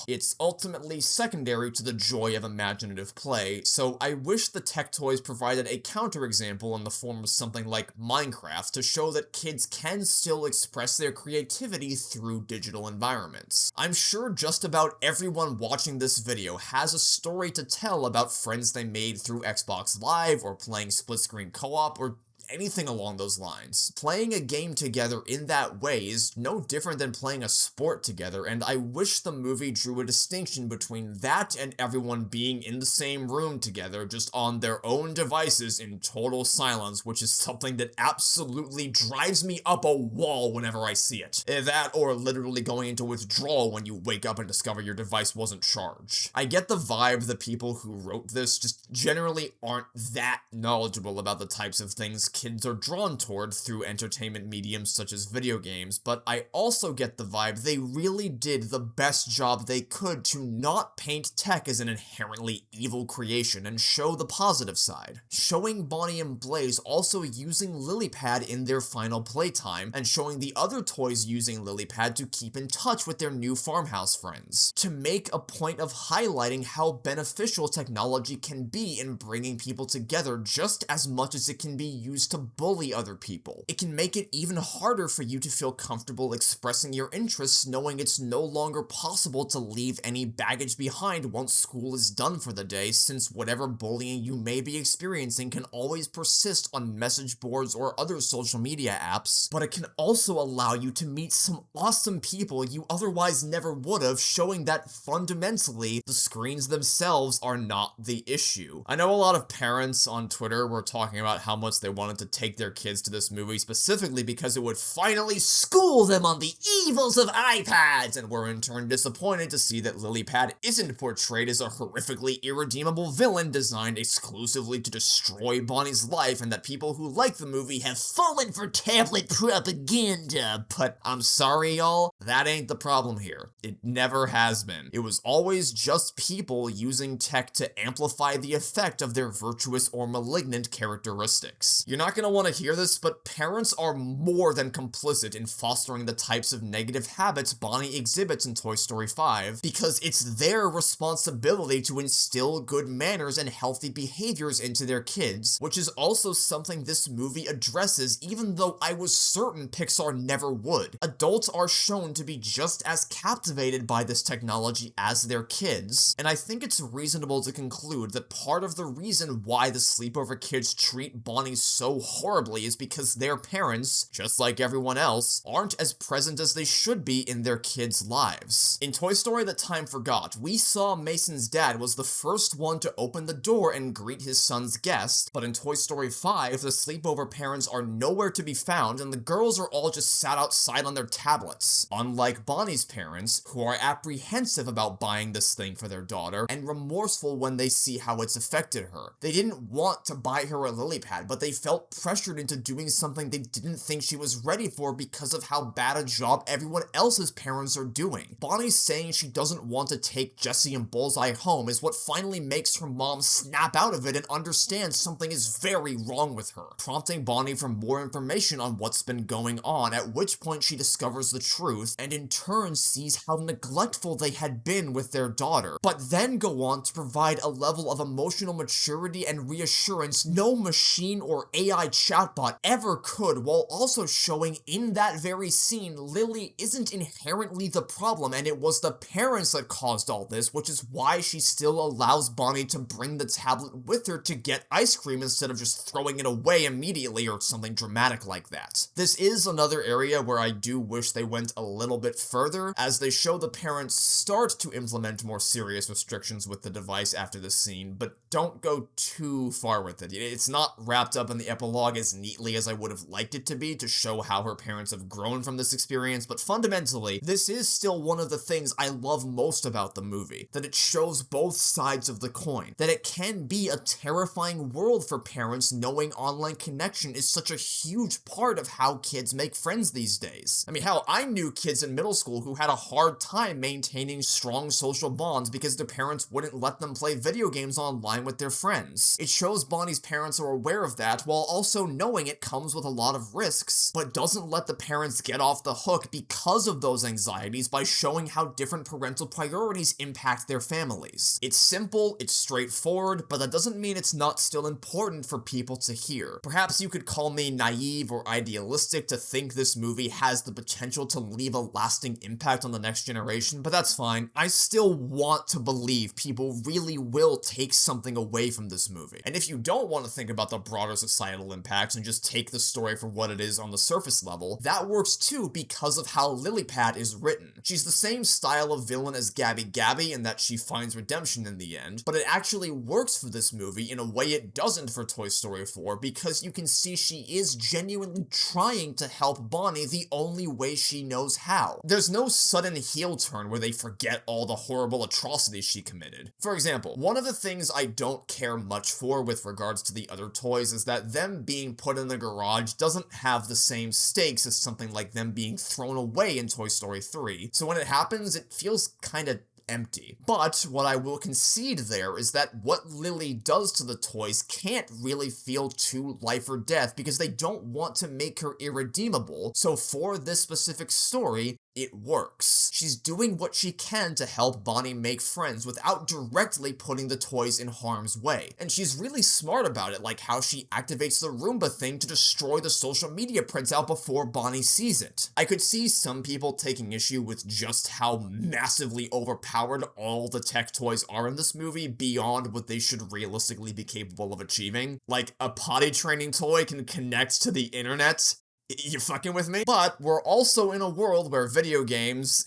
it's ultimately secondary to the joy of imaginative play, so I wish the tech toys provided a counterexample in the form of something like Minecraft to show that kids can still express their creativity through digital environments. I'm sure just about everyone watching this video has a story to tell about friends they made through Xbox Live or playing split-screen co-op or anything along those lines. Playing a game together in that way is no different than playing a sport together, and I wish the movie drew a distinction between that and everyone being in the same room together, just on their own devices in total silence, which is something that absolutely drives me up a wall whenever I see it. That or literally going into withdrawal when you wake up and discover your device wasn't charged. I get the vibe the people who wrote this just generally aren't that knowledgeable about the types of things kids are drawn toward through entertainment mediums such as video games, but I also get the vibe they really did the best job they could to not paint tech as an inherently evil creation and show the positive side. Showing Bonnie and Blaze also using LilyPad in their final playtime, and showing the other toys using LilyPad to keep in touch with their new farmhouse friends. To make a point of highlighting how beneficial technology can be in bringing people together just as much as it can be used to bully other people. It can make it even harder for you to feel comfortable expressing your interests knowing it's no longer possible to leave any baggage behind once school is done for the day, since whatever bullying you may be experiencing can always persist on message boards or other social media apps, but it can also allow you to meet some awesome people you otherwise never would have, showing that fundamentally the screens themselves are not the issue. I know a lot of parents on Twitter were talking about how much they wanted to take their kids to this movie specifically because it would finally school them on the evils of iPads, and were in turn disappointed to see that LilyPad isn't portrayed as a horrifically irredeemable villain designed exclusively to destroy Bonnie's life, and that people who like the movie have fallen for tablet propaganda. But I'm sorry y'all, that ain't the problem here. It never has been. It was always just people using tech to amplify the effect of their virtuous or malignant characteristics. You're not gonna want to hear this, but parents are more than complicit in fostering the types of negative habits Bonnie exhibits in Toy Story 5, because it's their responsibility to instill good manners and healthy behaviors into their kids, which is also something this movie addresses, even though I was certain Pixar never would. Adults are shown to be just as captivated by this technology as their kids, and I think it's reasonable to conclude that part of the reason why the sleepover kids treat Bonnie so horribly is because their parents, just like everyone else, aren't as present as they should be in their kids' lives. In Toy Story That Time Forgot, we saw Mason's dad was the first one to open the door and greet his son's guest, but in Toy Story 5, the sleepover parents are nowhere to be found and the girls are all just sat outside on their tablets. Unlike Bonnie's parents, who are apprehensive about buying this thing for their daughter and remorseful when they see how it's affected her. They didn't want to buy her a LilyPad, but they felt pressured into doing something they didn't think she was ready for because of how bad a job everyone else's parents are doing. Bonnie saying she doesn't want to take Jessie and Bullseye home is what finally makes her mom snap out of it and understand something is very wrong with her, prompting Bonnie for more information on what's been going on, at which point she discovers the truth and in turn sees how neglectful they had been with their daughter, but then go on to provide a level of emotional maturity and reassurance no machine or AI chatbot ever could, while also showing in that very scene Lily isn't inherently the problem and it was the parents that caused all this, which is why she still allows Bonnie to bring the tablet with her to get ice cream instead of just throwing it away immediately or something dramatic like that. This is another area where I do wish they went a little bit further, as they show the parents start to implement more serious restrictions with the device after this scene, but don't go too far with it. It's not wrapped up in the epilogue as neatly as I would have liked it to be to show how her parents have grown from this experience, but fundamentally, this is still one of the things I love most about the movie, that it shows both sides of the coin, that it can be a terrifying world for parents knowing online connection is such a huge part of how kids make friends these days. I mean, hell, I knew kids in middle school who had a hard time maintaining strong social bonds because their parents wouldn't let them play video games online with their friends. It shows Bonnie's parents are aware of that while also knowing it comes with a lot of risks, but doesn't let the parents get off the hook because of those anxieties by showing how different parental priorities impact their families. It's simple, it's straightforward, but that doesn't mean it's not still important for people to hear. Perhaps you could call me naive or idealistic to think this movie has the potential to leave a lasting impact on the next generation, but that's fine. I still want to believe people really will take something away from this movie. And if you don't want to think about the broader societal impacts and just take the story for what it is on the surface level, that works too because of how LilyPad is written. She's the same style of villain as Gabby Gabby in that she finds redemption in the end, but it actually works for this movie in a way it doesn't for Toy Story 4 because you can see she is genuinely trying to help Bonnie the only way she knows how. There's no sudden heel turn where they forget all the horrible atrocities she committed. For example, one of the things I don't care much for with regards to the other toys is that them being put in the garage doesn't have the same stakes as something like them being thrown away in Toy Story 3, so when it happens, it feels kinda empty. But what I will concede there is that what Lily does to the toys can't really feel too life or death because they don't want to make her irredeemable, so for this specific story, it works. She's doing what she can to help Bonnie make friends without directly putting the toys in harm's way. And she's really smart about it, like how she activates the Roomba thing to destroy the social media printout before Bonnie sees it. I could see some people taking issue with just how massively overpowered all the tech toys are in this movie beyond what they should realistically be capable of achieving. Like, a potty training toy can connect to the internet. You fucking with me? But we're also in a world where video games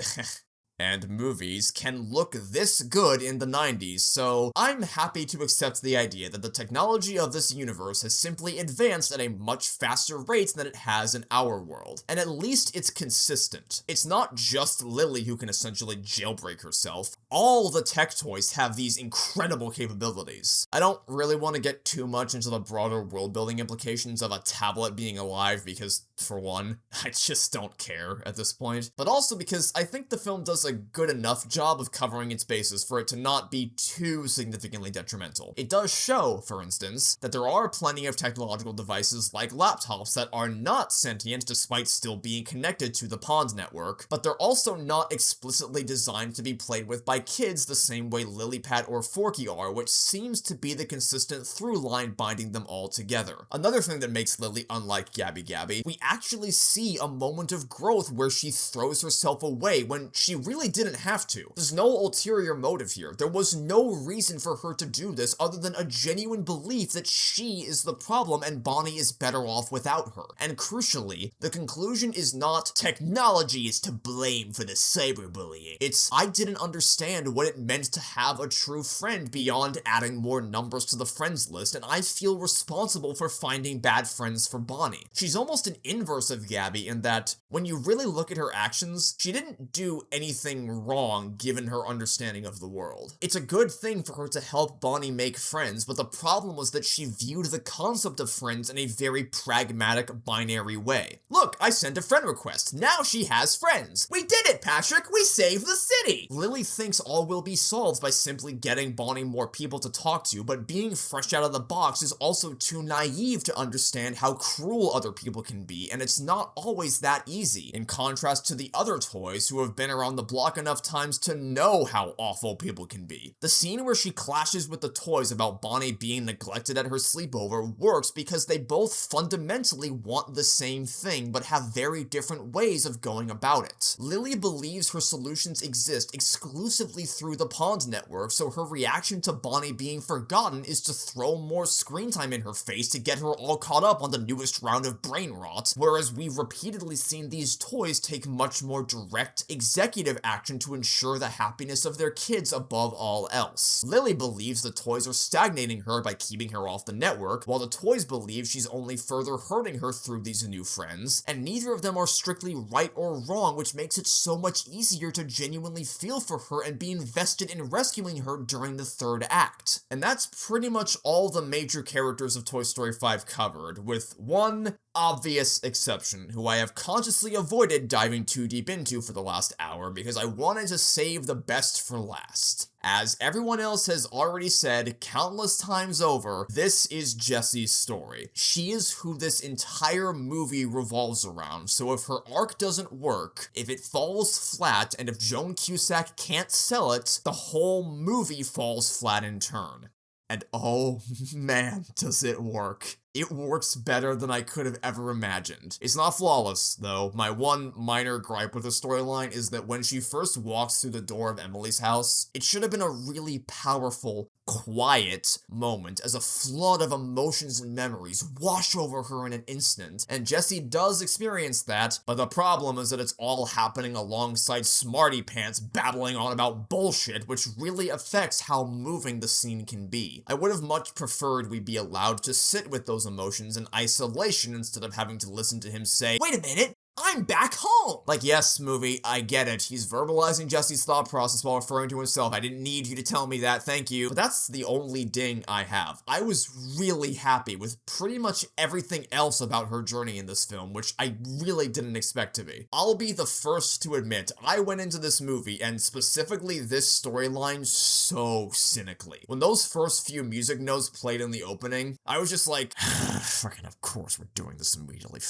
and movies can look this good in the 90s, so I'm happy to accept the idea that the technology of this universe has simply advanced at a much faster rate than it has in our world. And at least it's consistent. It's not just Lily who can essentially jailbreak herself. All the tech toys have these incredible capabilities. I don't really want to get too much into the broader world-building implications of a tablet being alive because, for one, I just don't care at this point. But also because I think the film does a good enough job of covering its bases for it to not be too significantly detrimental. It does show, for instance, that there are plenty of technological devices like laptops that are not sentient despite still being connected to the Pond network, but they're also not explicitly designed to be played with by kids the same way LilyPad or Forky are, which seems to be the consistent through line binding them all together. Another thing that makes Lily unlike Gabby Gabby, we actually see a moment of growth where she throws herself away when she really didn't have to. There's no ulterior motive here. There was no reason for her to do this other than a genuine belief that she is the problem and Bonnie is better off without her. And crucially, the conclusion is not technology is to blame for the cyberbullying. It's I didn't understand what it meant to have a true friend beyond adding more numbers to the friends list, and I feel responsible for finding bad friends for Bonnie. She's almost an inverse of Gabby in that when you really look at her actions, she didn't do anything wrong given her understanding of the world. It's a good thing for her to help Bonnie make friends, but the problem was that she viewed the concept of friends in a very pragmatic, binary way. Look, I sent a friend request. Now she has friends. We did it, Patrick! We saved the city! Lily thinks all will be solved by simply getting Bonnie more people to talk to, but being fresh out of the box is also too naive to understand how cruel other people can be, and it's not always that easy, in contrast to the other toys who have been around the block enough times to know how awful people can be. The scene where she clashes with the toys about Bonnie being neglected at her sleepover works because they both fundamentally want the same thing but have very different ways of going about it. Lily believes her solutions exist exclusively through the Pond network, so her reaction to Bonnie being forgotten is to throw more screen time in her face to get her all caught up on the newest round of brain rot, whereas we've repeatedly seen these toys take much more direct, executive action to ensure the happiness of their kids above all else. Lily believes the toys are stagnating her by keeping her off the network, while the toys believe she's only further hurting her through these new friends, and neither of them are strictly right or wrong, which makes it so much easier to genuinely feel for her and be invested in rescuing her during the third act. And that's pretty much all the major characters of Toy Story 5 covered, with one obvious exception, who I have consciously avoided diving too deep into for the last hour because because I wanted to save the best for last. As everyone else has already said countless times over, this is Jessie's story. She is who this entire movie revolves around, so if her arc doesn't work, if it falls flat, and if Joan Cusack can't sell it, the whole movie falls flat in turn. And oh man, does it work. It works better than I could have ever imagined. It's not flawless, though. My one minor gripe with the storyline is that when she first walks through the door of Emily's house, it should have been a really powerful, quiet moment as a flood of emotions and memories wash over her in an instant, and Jessie does experience that, but the problem is that it's all happening alongside Smarty Pants babbling on about bullshit, which really affects how moving the scene can be. I would have much preferred we be allowed to sit with those emotions in isolation instead of having to listen to him say, "Wait a minute, I'm back home!" Like, yes, movie, I get it. He's verbalizing Jessie's thought process while referring to himself. I didn't need you to tell me that, thank you. But that's the only ding I have. I was really happy with pretty much everything else about her journey in this film, which I really didn't expect to be. I'll be the first to admit, I went into this movie, and specifically this storyline, so cynically. When those first few music notes played in the opening, I was just like, fucking of course we're doing this immediately.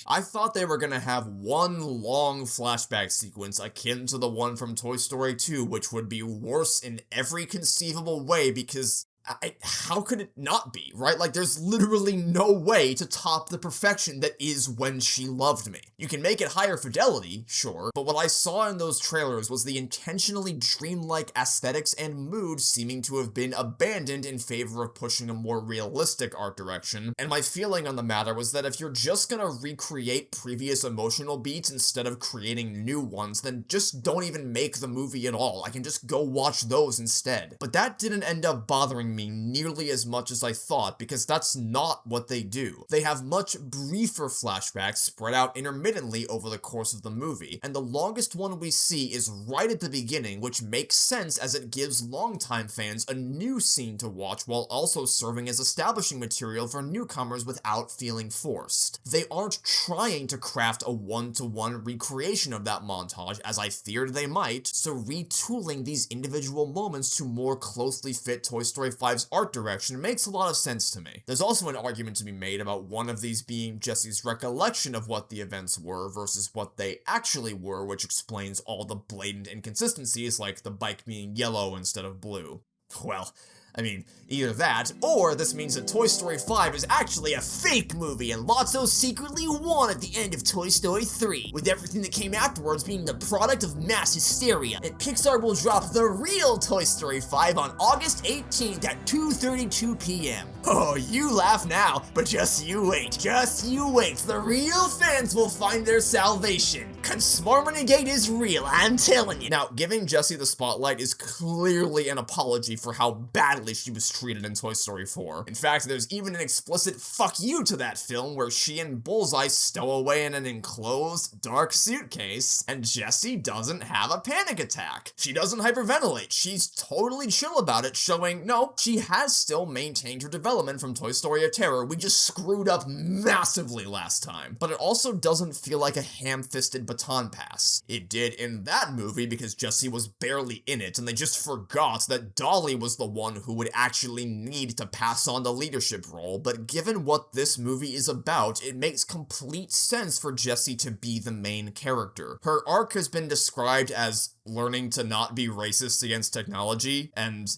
I thought they were gonna have one long flashback sequence akin to the one from Toy Story 2, which would be worse in every conceivable way because how could it not be, right? Like, there's literally no way to top the perfection that is When She Loved Me. You can make it higher fidelity, sure, but what I saw in those trailers was the intentionally dreamlike aesthetics and mood seeming to have been abandoned in favor of pushing a more realistic art direction, and my feeling on the matter was that if you're just gonna recreate previous emotional beats instead of creating new ones, then just don't even make the movie at all. I can just go watch those instead. But that didn't end up bothering me nearly as much as I thought, because that's not what they do. They have much briefer flashbacks spread out intermittently over the course of the movie, and the longest one we see is right at the beginning, which makes sense as it gives longtime fans a new scene to watch while also serving as establishing material for newcomers without feeling forced. They aren't trying to craft a one-to-one recreation of that montage, as I feared they might, so retooling these individual moments to more closely fit Toy Story 5's art direction makes a lot of sense to me. There's also an argument to be made about one of these being Jessie's recollection of what the events were versus what they actually were, which explains all the blatant inconsistencies like the bike being yellow instead of blue. Well, I mean, either that, or this means that Toy Story 5 is actually a fake movie and Lotso secretly won at the end of Toy Story 3, with everything that came afterwards being the product of mass hysteria, and Pixar will drop the real Toy Story 5 on August 18th at 2:32 p.m. Oh, you laugh now, but just you wait. Just you wait. The real fans will find their salvation. Consmarminagate is real, I'm telling you. Now, giving Jessie the spotlight is clearly an apology for how badly she was treated in Toy Story 4. In fact, there's even an explicit fuck you to that film where she and Bullseye stow away in an enclosed, dark suitcase, and Jessie doesn't have a panic attack. She doesn't hyperventilate. She's totally chill about it, showing, no, she has still maintained her development from Toy Story of Terror. We just screwed up massively last time. But it also doesn't feel like a ham-fisted baton pass. It did in that movie because Jessie was barely in it, and they just forgot that Dolly was the one who would actually need to pass on the leadership role, but given what this movie is about, it makes complete sense for Jessie to be the main character. Her arc has been described as learning to not be racist against technology, and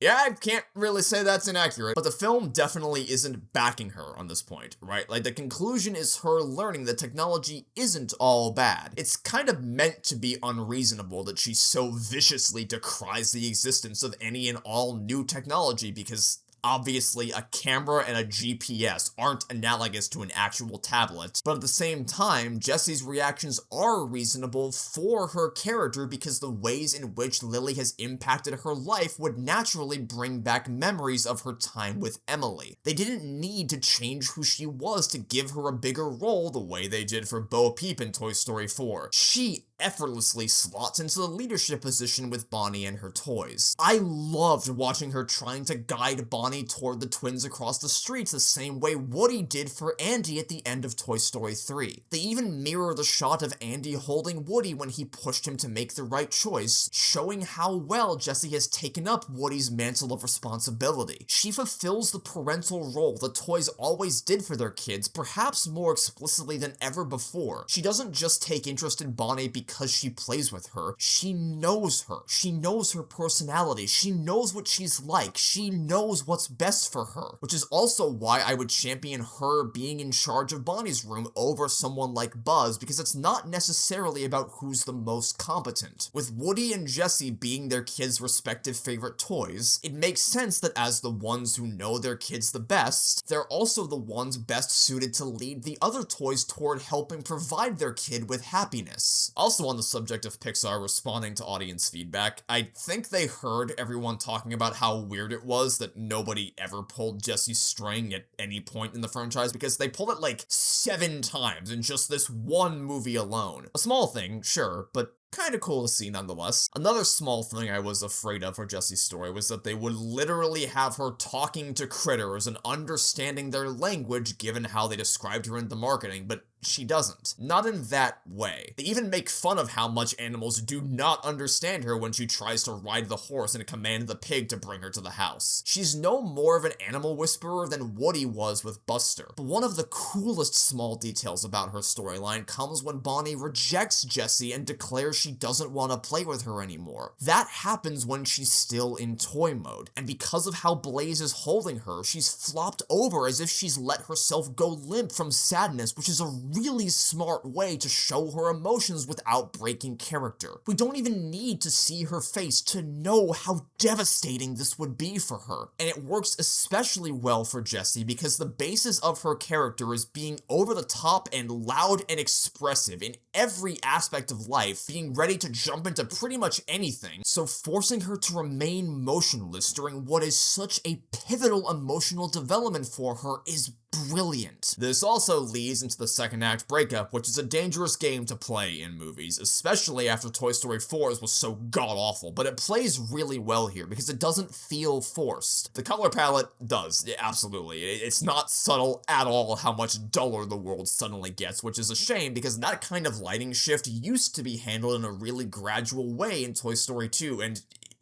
yeah, I can't really say that's inaccurate, but the film definitely isn't backing her on this point, right? Like, the conclusion is her learning that technology isn't all bad. It's kind of meant to be unreasonable that she so viciously decries the existence of any and all new technology because obviously, a camera and a GPS aren't analogous to an actual tablet, but at the same time, Jessie's reactions are reasonable for her character because the ways in which Lily has impacted her life would naturally bring back memories of her time with Emily. They didn't need to change who she was to give her a bigger role the way they did for Bo Peep in Toy Story 4. She effortlessly slots into the leadership position with Bonnie and her toys. I loved watching her trying to guide Bonnie toward the twins across the streets the same way Woody did for Andy at the end of Toy Story 3. They even mirror the shot of Andy holding Woody when he pushed him to make the right choice, showing how well Jessie has taken up Woody's mantle of responsibility. She fulfills the parental role the toys always did for their kids, perhaps more explicitly than ever before. She doesn't just take interest in Bonnie because she plays with her. She knows her. She knows her personality. She knows what she's like. She knows what's best for her, which is also why I would champion her being in charge of Bonnie's room over someone like Buzz, because it's not necessarily about who's the most competent. With Woody and Jessie being their kids' respective favorite toys, it makes sense that as the ones who know their kids the best, they're also the ones best suited to lead the other toys toward helping provide their kid with happiness. Also, on the subject of Pixar responding to audience feedback, I think they heard everyone talking about how weird it was that nobody ever pulled Jessie's string at any point in the franchise, because they pulled it like 7 times in just this one movie alone. A small thing, sure, but kinda cool to see nonetheless. Another small thing I was afraid of for Jessie's story was that they would literally have her talking to critters and understanding their language given how they described her in the marketing, but she doesn't. Not in that way. They even make fun of how much animals do not understand her when she tries to ride the horse and command the pig to bring her to the house. She's no more of an animal whisperer than Woody was with Buster. But one of the coolest small details about her storyline comes when Bonnie rejects Jessie and declares she doesn't want to play with her anymore. That happens when she's still in toy mode, and because of how Blaze is holding her, she's flopped over as if she's let herself go limp from sadness, which is a really smart way to show her emotions without breaking character. We don't even need to see her face to know how devastating this would be for her, and it works especially well for Jessie because the basis of her character is being over the top and loud and expressive in every aspect of life, being ready to jump into pretty much anything, so forcing her to remain motionless during what is such a pivotal emotional development for her is brilliant. This also leads into the second act breakup, which is a dangerous game to play in movies, especially after Toy Story 4's was so god-awful, but it plays really well here because it doesn't feel forced. The color palette does, yeah, absolutely. It's not subtle at all how much duller the world suddenly gets, which is a shame because that kind of lighting shift used to be handled in a really gradual way in Toy Story 2, and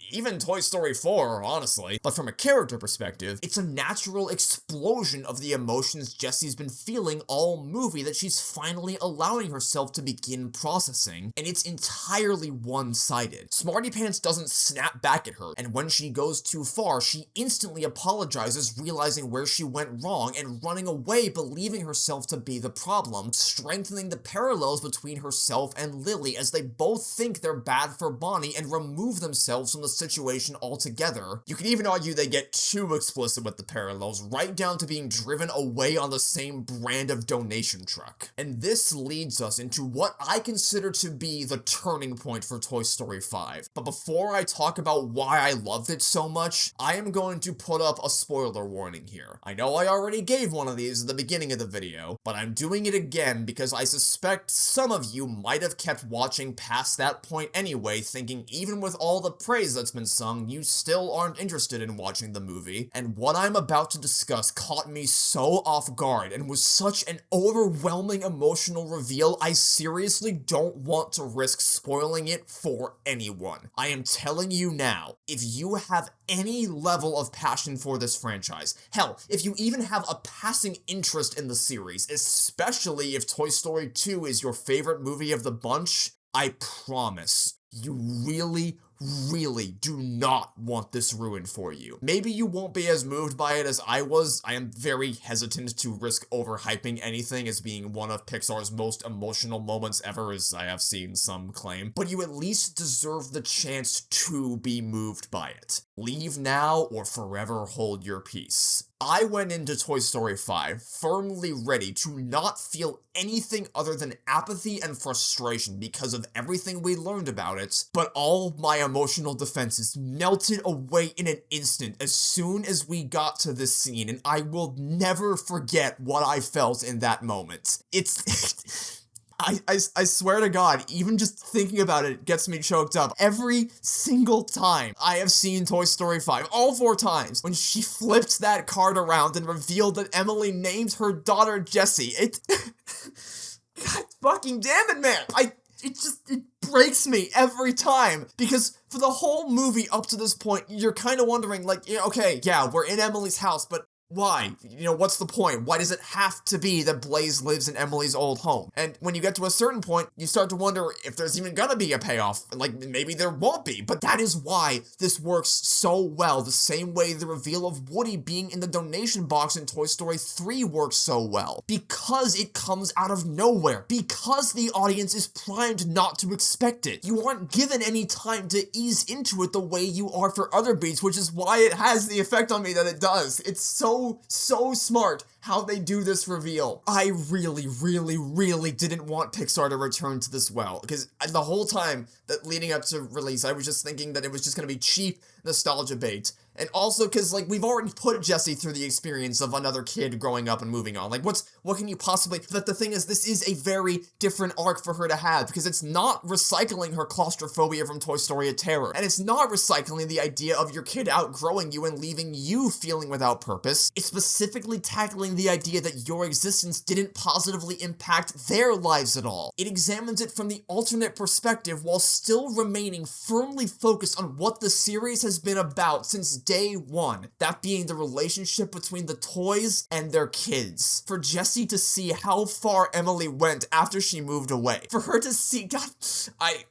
even Toy Story 4, honestly. But from a character perspective, it's a natural explosion of the emotions Jessie's been feeling all movie that she's finally allowing herself to begin processing, and it's entirely one-sided. Smarty Pants doesn't snap back at her, and when she goes too far, she instantly apologizes, realizing where she went wrong and running away, believing herself to be the problem, strengthening the parallels between herself and Lily as they both think they're bad for Bonnie and remove themselves from the situation altogether. You could even argue they get too explicit with the parallels, right down to being driven away on the same brand of donation truck. And this leads us into what I consider to be the turning point for Toy Story 5. But before I talk about why I loved it so much, I am going to put up a spoiler warning here. I know I already gave one of these at the beginning of the video, but I'm doing it again because I suspect some of you might have kept watching past that point anyway, thinking even with all the praise that's been sung, you still aren't interested in watching the movie, and what I'm about to discuss caught me so off guard and was such an overwhelming emotional reveal, I seriously don't want to risk spoiling it for anyone. I am telling you now, if you have any level of passion for this franchise, hell, if you even have a passing interest in the series, especially if Toy Story 2 is your favorite movie of the bunch, I promise, you really do not want this ruined for you. Maybe you won't be as moved by it as I was. I am very hesitant to risk overhyping anything as being one of Pixar's most emotional moments ever, as I have seen some claim, but you at least deserve the chance to be moved by it. Leave now or forever hold your peace. I went into Toy Story 5 firmly ready to not feel anything other than apathy and frustration because of everything we learned about it, but all my emotional defenses melted away in an instant as soon as we got to this scene, and I will never forget what I felt in that moment. I swear to God, even just thinking about it gets me choked up. Every single time I have seen Toy Story 5, all 4 times, when she flipped that card around and revealed that Emily named her daughter Jessie, it... God fucking damn it, man! It breaks me every time, because for the whole movie up to this point, you're kind of wondering, like, okay, yeah, we're in Emily's house, but why? What's the point? Why does it have to be that Blaze lives in Emily's old home? And when you get to a certain point, you start to wonder if there's even gonna be a payoff. Like, maybe there won't be, but that is why this works so well, the same way the reveal of Woody being in the donation box in Toy Story 3 works so well. Because it comes out of nowhere. Because the audience is primed not to expect it. You aren't given any time to ease into it the way you are for other beats, which is why it has the effect on me that it does. It's so smart how they do this reveal. I really didn't want Pixar to return to this well, because the whole time that leading up to release, I was just thinking that it was just gonna be cheap nostalgia bait. And also because, like, we've already put Jessie through the experience of another kid growing up and moving on. Like, what can you possibly... But the thing is, this is a very different arc for her to have, because it's not recycling her claustrophobia from Toy Story of Terror. And it's not recycling the idea of your kid outgrowing you and leaving you feeling without purpose. It's specifically tackling the idea that your existence didn't positively impact their lives at all. It examines it from the alternate perspective while still remaining firmly focused on what the series has been about since day one, that being the relationship between the toys and their kids. For Jessie to see how far Emily went after she moved away. For her to see, God, I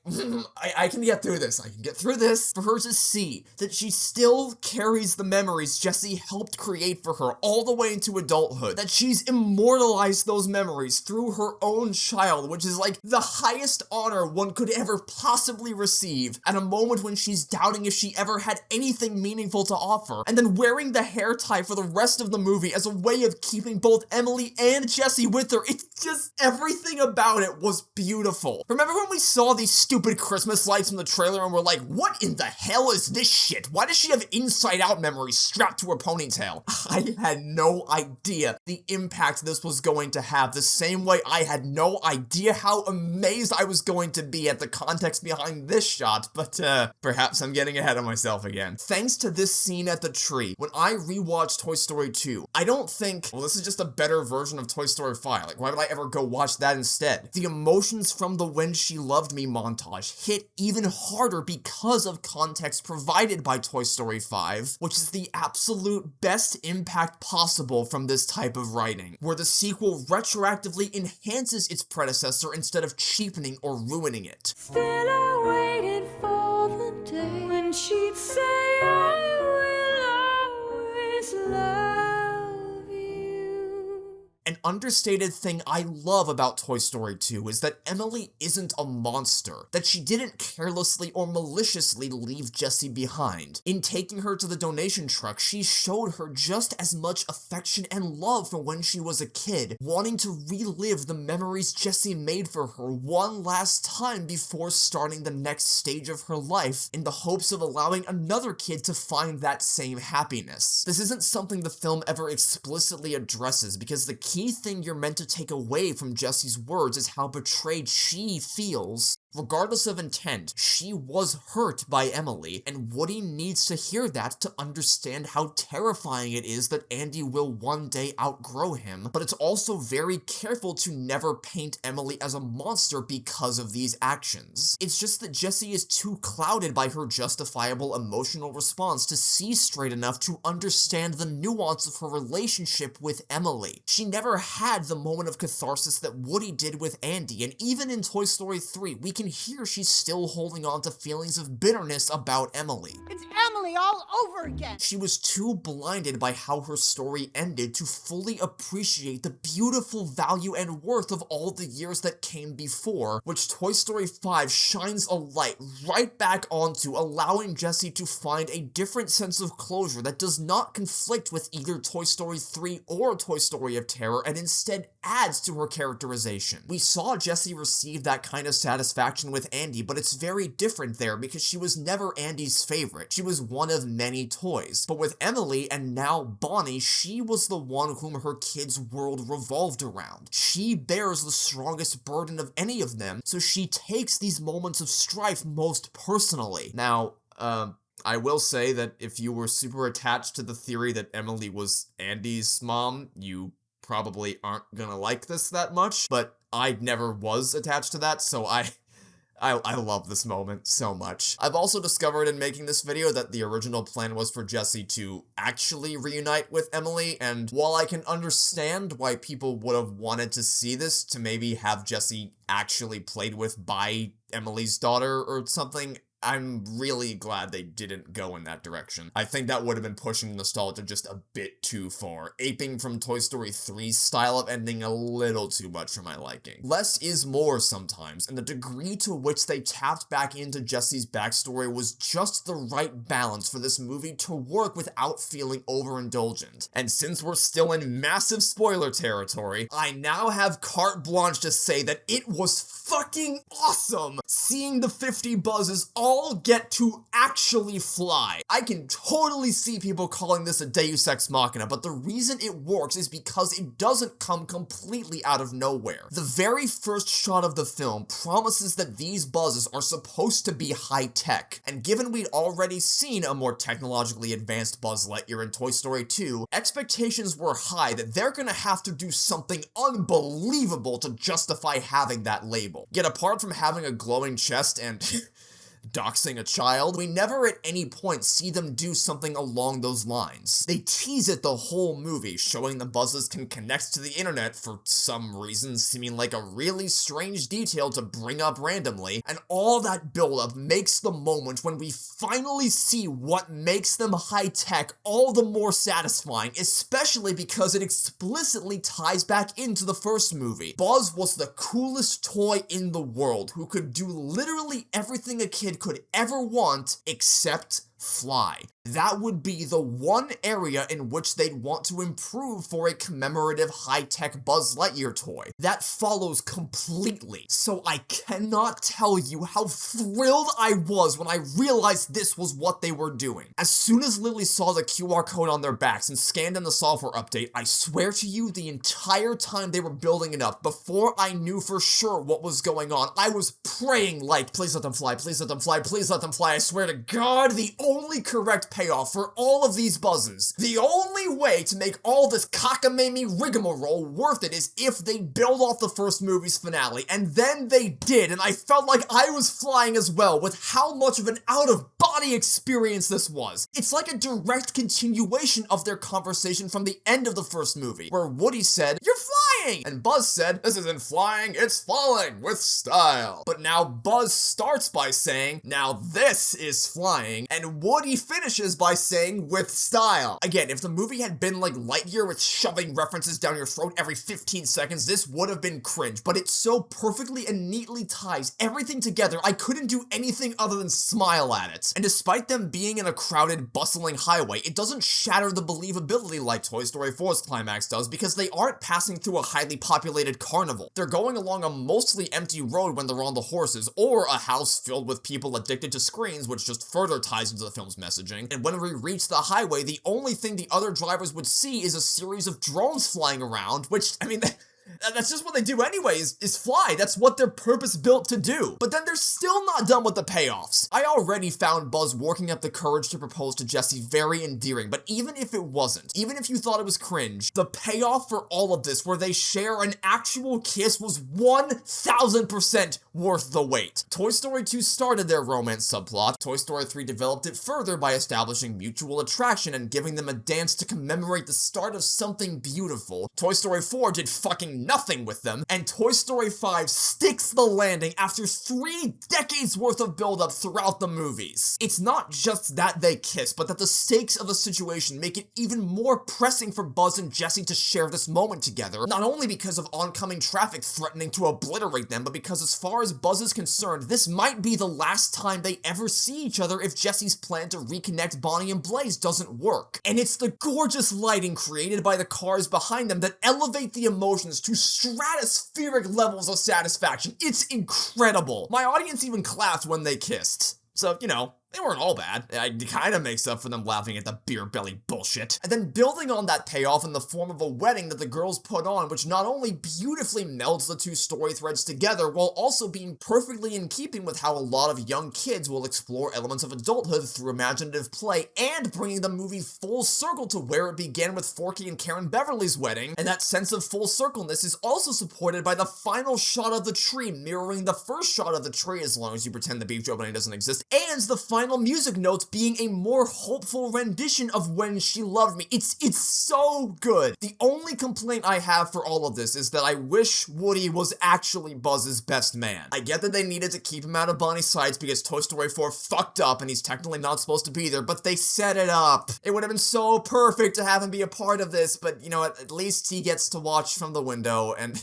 can get through this. I can get through this. For her to see that she still carries the memories Jessie helped create for her all the way into adulthood. That she's immortalized those memories through her own child, which is like the highest honor one could ever possibly receive at a moment when she's doubting if she ever had anything meaningful to offer, and then wearing the hair tie for the rest of the movie as a way of keeping both Emily and Jessie with her. It's just, everything about it was beautiful. Remember when we saw these stupid Christmas lights in the trailer and we're like, what in the hell is this shit? Why does she have Inside Out memories strapped to her ponytail? I had no idea the impact this was going to have, the same way I had no idea how amazed I was going to be at the context behind this shot, but perhaps I'm getting ahead of myself again. Thanks to this scene at the tree, when I rewatched Toy Story 2, I don't think, well, this is just a better version of Toy Story 5. Like, why would I ever go watch that instead? The emotions from the When She Loved Me montage hit even harder because of context provided by Toy Story 5, which is the absolute best impact possible from this type of writing, where the sequel retroactively enhances its predecessor instead of cheapening or ruining it. Still I waited for the day when she'd say I will always love you. An understated thing I love about Toy Story 2 is that Emily isn't a monster, that she didn't carelessly or maliciously leave Jessie behind. In taking her to the donation truck, she showed her just as much affection and love from when she was a kid, wanting to relive the memories Jessie made for her one last time before starting the next stage of her life, in the hopes of allowing another kid to find that same happiness. This isn't something the film ever explicitly addresses, because the key thing you're meant to take away from Jessie's words is how betrayed she feels. Regardless of intent, she was hurt by Emily, and Woody needs to hear that to understand how terrifying it is that Andy will one day outgrow him, but it's also very careful to never paint Emily as a monster because of these actions. It's just that Jessie is too clouded by her justifiable emotional response to see straight enough to understand the nuance of her relationship with Emily. She never had the moment of catharsis that Woody did with Andy, and even in Toy Story 3, we can hear she's still holding on to feelings of bitterness about Emily. It's Emily all over again! She was too blinded by how her story ended to fully appreciate the beautiful value and worth of all the years that came before, which Toy Story 5 shines a light right back onto, allowing Jessie to find a different sense of closure that does not conflict with either Toy Story 3 or Toy Story of Terror, and instead adds to her characterization. We saw Jessie receive that kind of satisfaction interaction with Andy, but it's very different there because she was never Andy's favorite. She was one of many toys. But with Emily and now Bonnie, she was the one whom her kid's world revolved around. She bears the strongest burden of any of them, so she takes these moments of strife most personally. Now, I will say that if you were super attached to the theory that Emily was Andy's mom, you probably aren't gonna like this that much, but I never was attached to that, so I love this moment so much. I've also discovered in making this video that the original plan was for Jessie to actually reunite with Emily, and while I can understand why people would have wanted to see this, to maybe have Jessie actually played with by Emily's daughter or something, I'm really glad they didn't go in that direction. I think that would have been pushing nostalgia just a bit too far, aping from Toy Story 3's style of ending a little too much for my liking. Less is more sometimes, and the degree to which they tapped back into Jessie's backstory was just the right balance for this movie to work without feeling overindulgent. And since we're still in massive spoiler territory, I now have carte blanche to say that it was fucking awesome seeing the 50 Buzzes all get to actually fly. I can totally see people calling this a Deus Ex Machina, but the reason it works is because it doesn't come completely out of nowhere. The very first shot of the film promises that these buzzes are supposed to be high-tech, and given we'd already seen a more technologically advanced Buzz Lightyear in Toy Story 2, expectations were high that they're gonna have to do something unbelievable to justify having that label. Yet apart from having a glowing chest and doxing a child, we never at any point see them do something along those lines. They tease it the whole movie, showing the buzzes can connect to the internet for some reason, seeming like a really strange detail to bring up randomly, and all that buildup makes the moment when we finally see what makes them high-tech all the more satisfying, especially because it explicitly ties back into the first movie. Buzz was the coolest toy in the world, who could do literally everything a kid could ever want except fly. That would be the one area in which they'd want to improve for a commemorative high-tech Buzz Lightyear toy. That follows completely, so I cannot tell you how thrilled I was when I realized this was what they were doing. As soon as Lily saw the QR code on their backs and scanned in the software update, I swear to you the entire time they were building it up, before I knew for sure what was going on, I was praying like, please let them fly, please let them fly, please let them fly. I swear to God, the only correct payoff for all of these buzzes, the only way to make all this cockamamie rigmarole worth it is if they build off the first movie's finale, and then they did, and I felt like I was flying as well with how much of an out-of-body experience this was. It's like a direct continuation of their conversation from the end of the first movie, where Woody said, "You're flying!" and Buzz said, "This isn't flying, it's falling with style." But now Buzz starts by saying, "Now this is flying," and Woody finishes by saying, "with style." Again, if the movie had been like Lightyear with shoving references down your throat every 15 seconds, this would have been cringe, but it so perfectly and neatly ties everything together, I couldn't do anything other than smile at it. And despite them being in a crowded, bustling highway, it doesn't shatter the believability like Toy Story 4's climax does, because they aren't passing through a highly populated carnival. They're going along a mostly empty road when they're on the horses, or a house filled with people addicted to screens, which just further ties into the film's messaging. And when we reach the highway, the only thing the other drivers would see is a series of drones flying around, which, I mean, that's just what they do anyways, is fly. That's what they're purpose-built to do. But then they're still not done with the payoffs. I already found Buzz working up the courage to propose to Jessie very endearing, but even if it wasn't, even if you thought it was cringe, the payoff for all of this, where they share an actual kiss, was 1000% worth the wait. Toy Story 2 started their romance subplot. Toy Story 3 developed it further by establishing mutual attraction and giving them a dance to commemorate the start of something beautiful. Toy Story 4 did fucking nothing with them, and Toy Story 5 sticks the landing after 3 decades worth of build-up throughout the movies. It's not just that they kiss, but that the stakes of the situation make it even more pressing for Buzz and Jessie to share this moment together, not only because of oncoming traffic threatening to obliterate them, but because as far as Buzz is concerned, this might be the last time they ever see each other if Jessie's plan to reconnect Bonnie and Blaze doesn't work. And it's the gorgeous lighting created by the cars behind them that elevate the emotions to stratospheric levels of satisfaction. It's incredible. My audience even clapped when they kissed. So, you know, they weren't all bad. It kind of makes up for them laughing at the beer belly bullshit. And then building on that payoff in the form of a wedding that the girls put on, which not only beautifully melds the two story threads together, while also being perfectly in keeping with how a lot of young kids will explore elements of adulthood through imaginative play, and bringing the movie full circle to where it began with Forky and Karen Beverly's wedding. And that sense of full circleness is also supported by the final shot of the tree mirroring the first shot of the tree, as long as you pretend the beef joke doesn't exist, and the final music notes being a more hopeful rendition of When She Loved Me. It's so good. The only complaint I have for all of this is that I wish Woody was actually Buzz's best man. I get that they needed to keep him out of Bonnie's sights because Toy Story 4 fucked up and he's technically not supposed to be there, but they set it up. It would have been so perfect to have him be a part of this, but you know what, at least he gets to watch from the window, and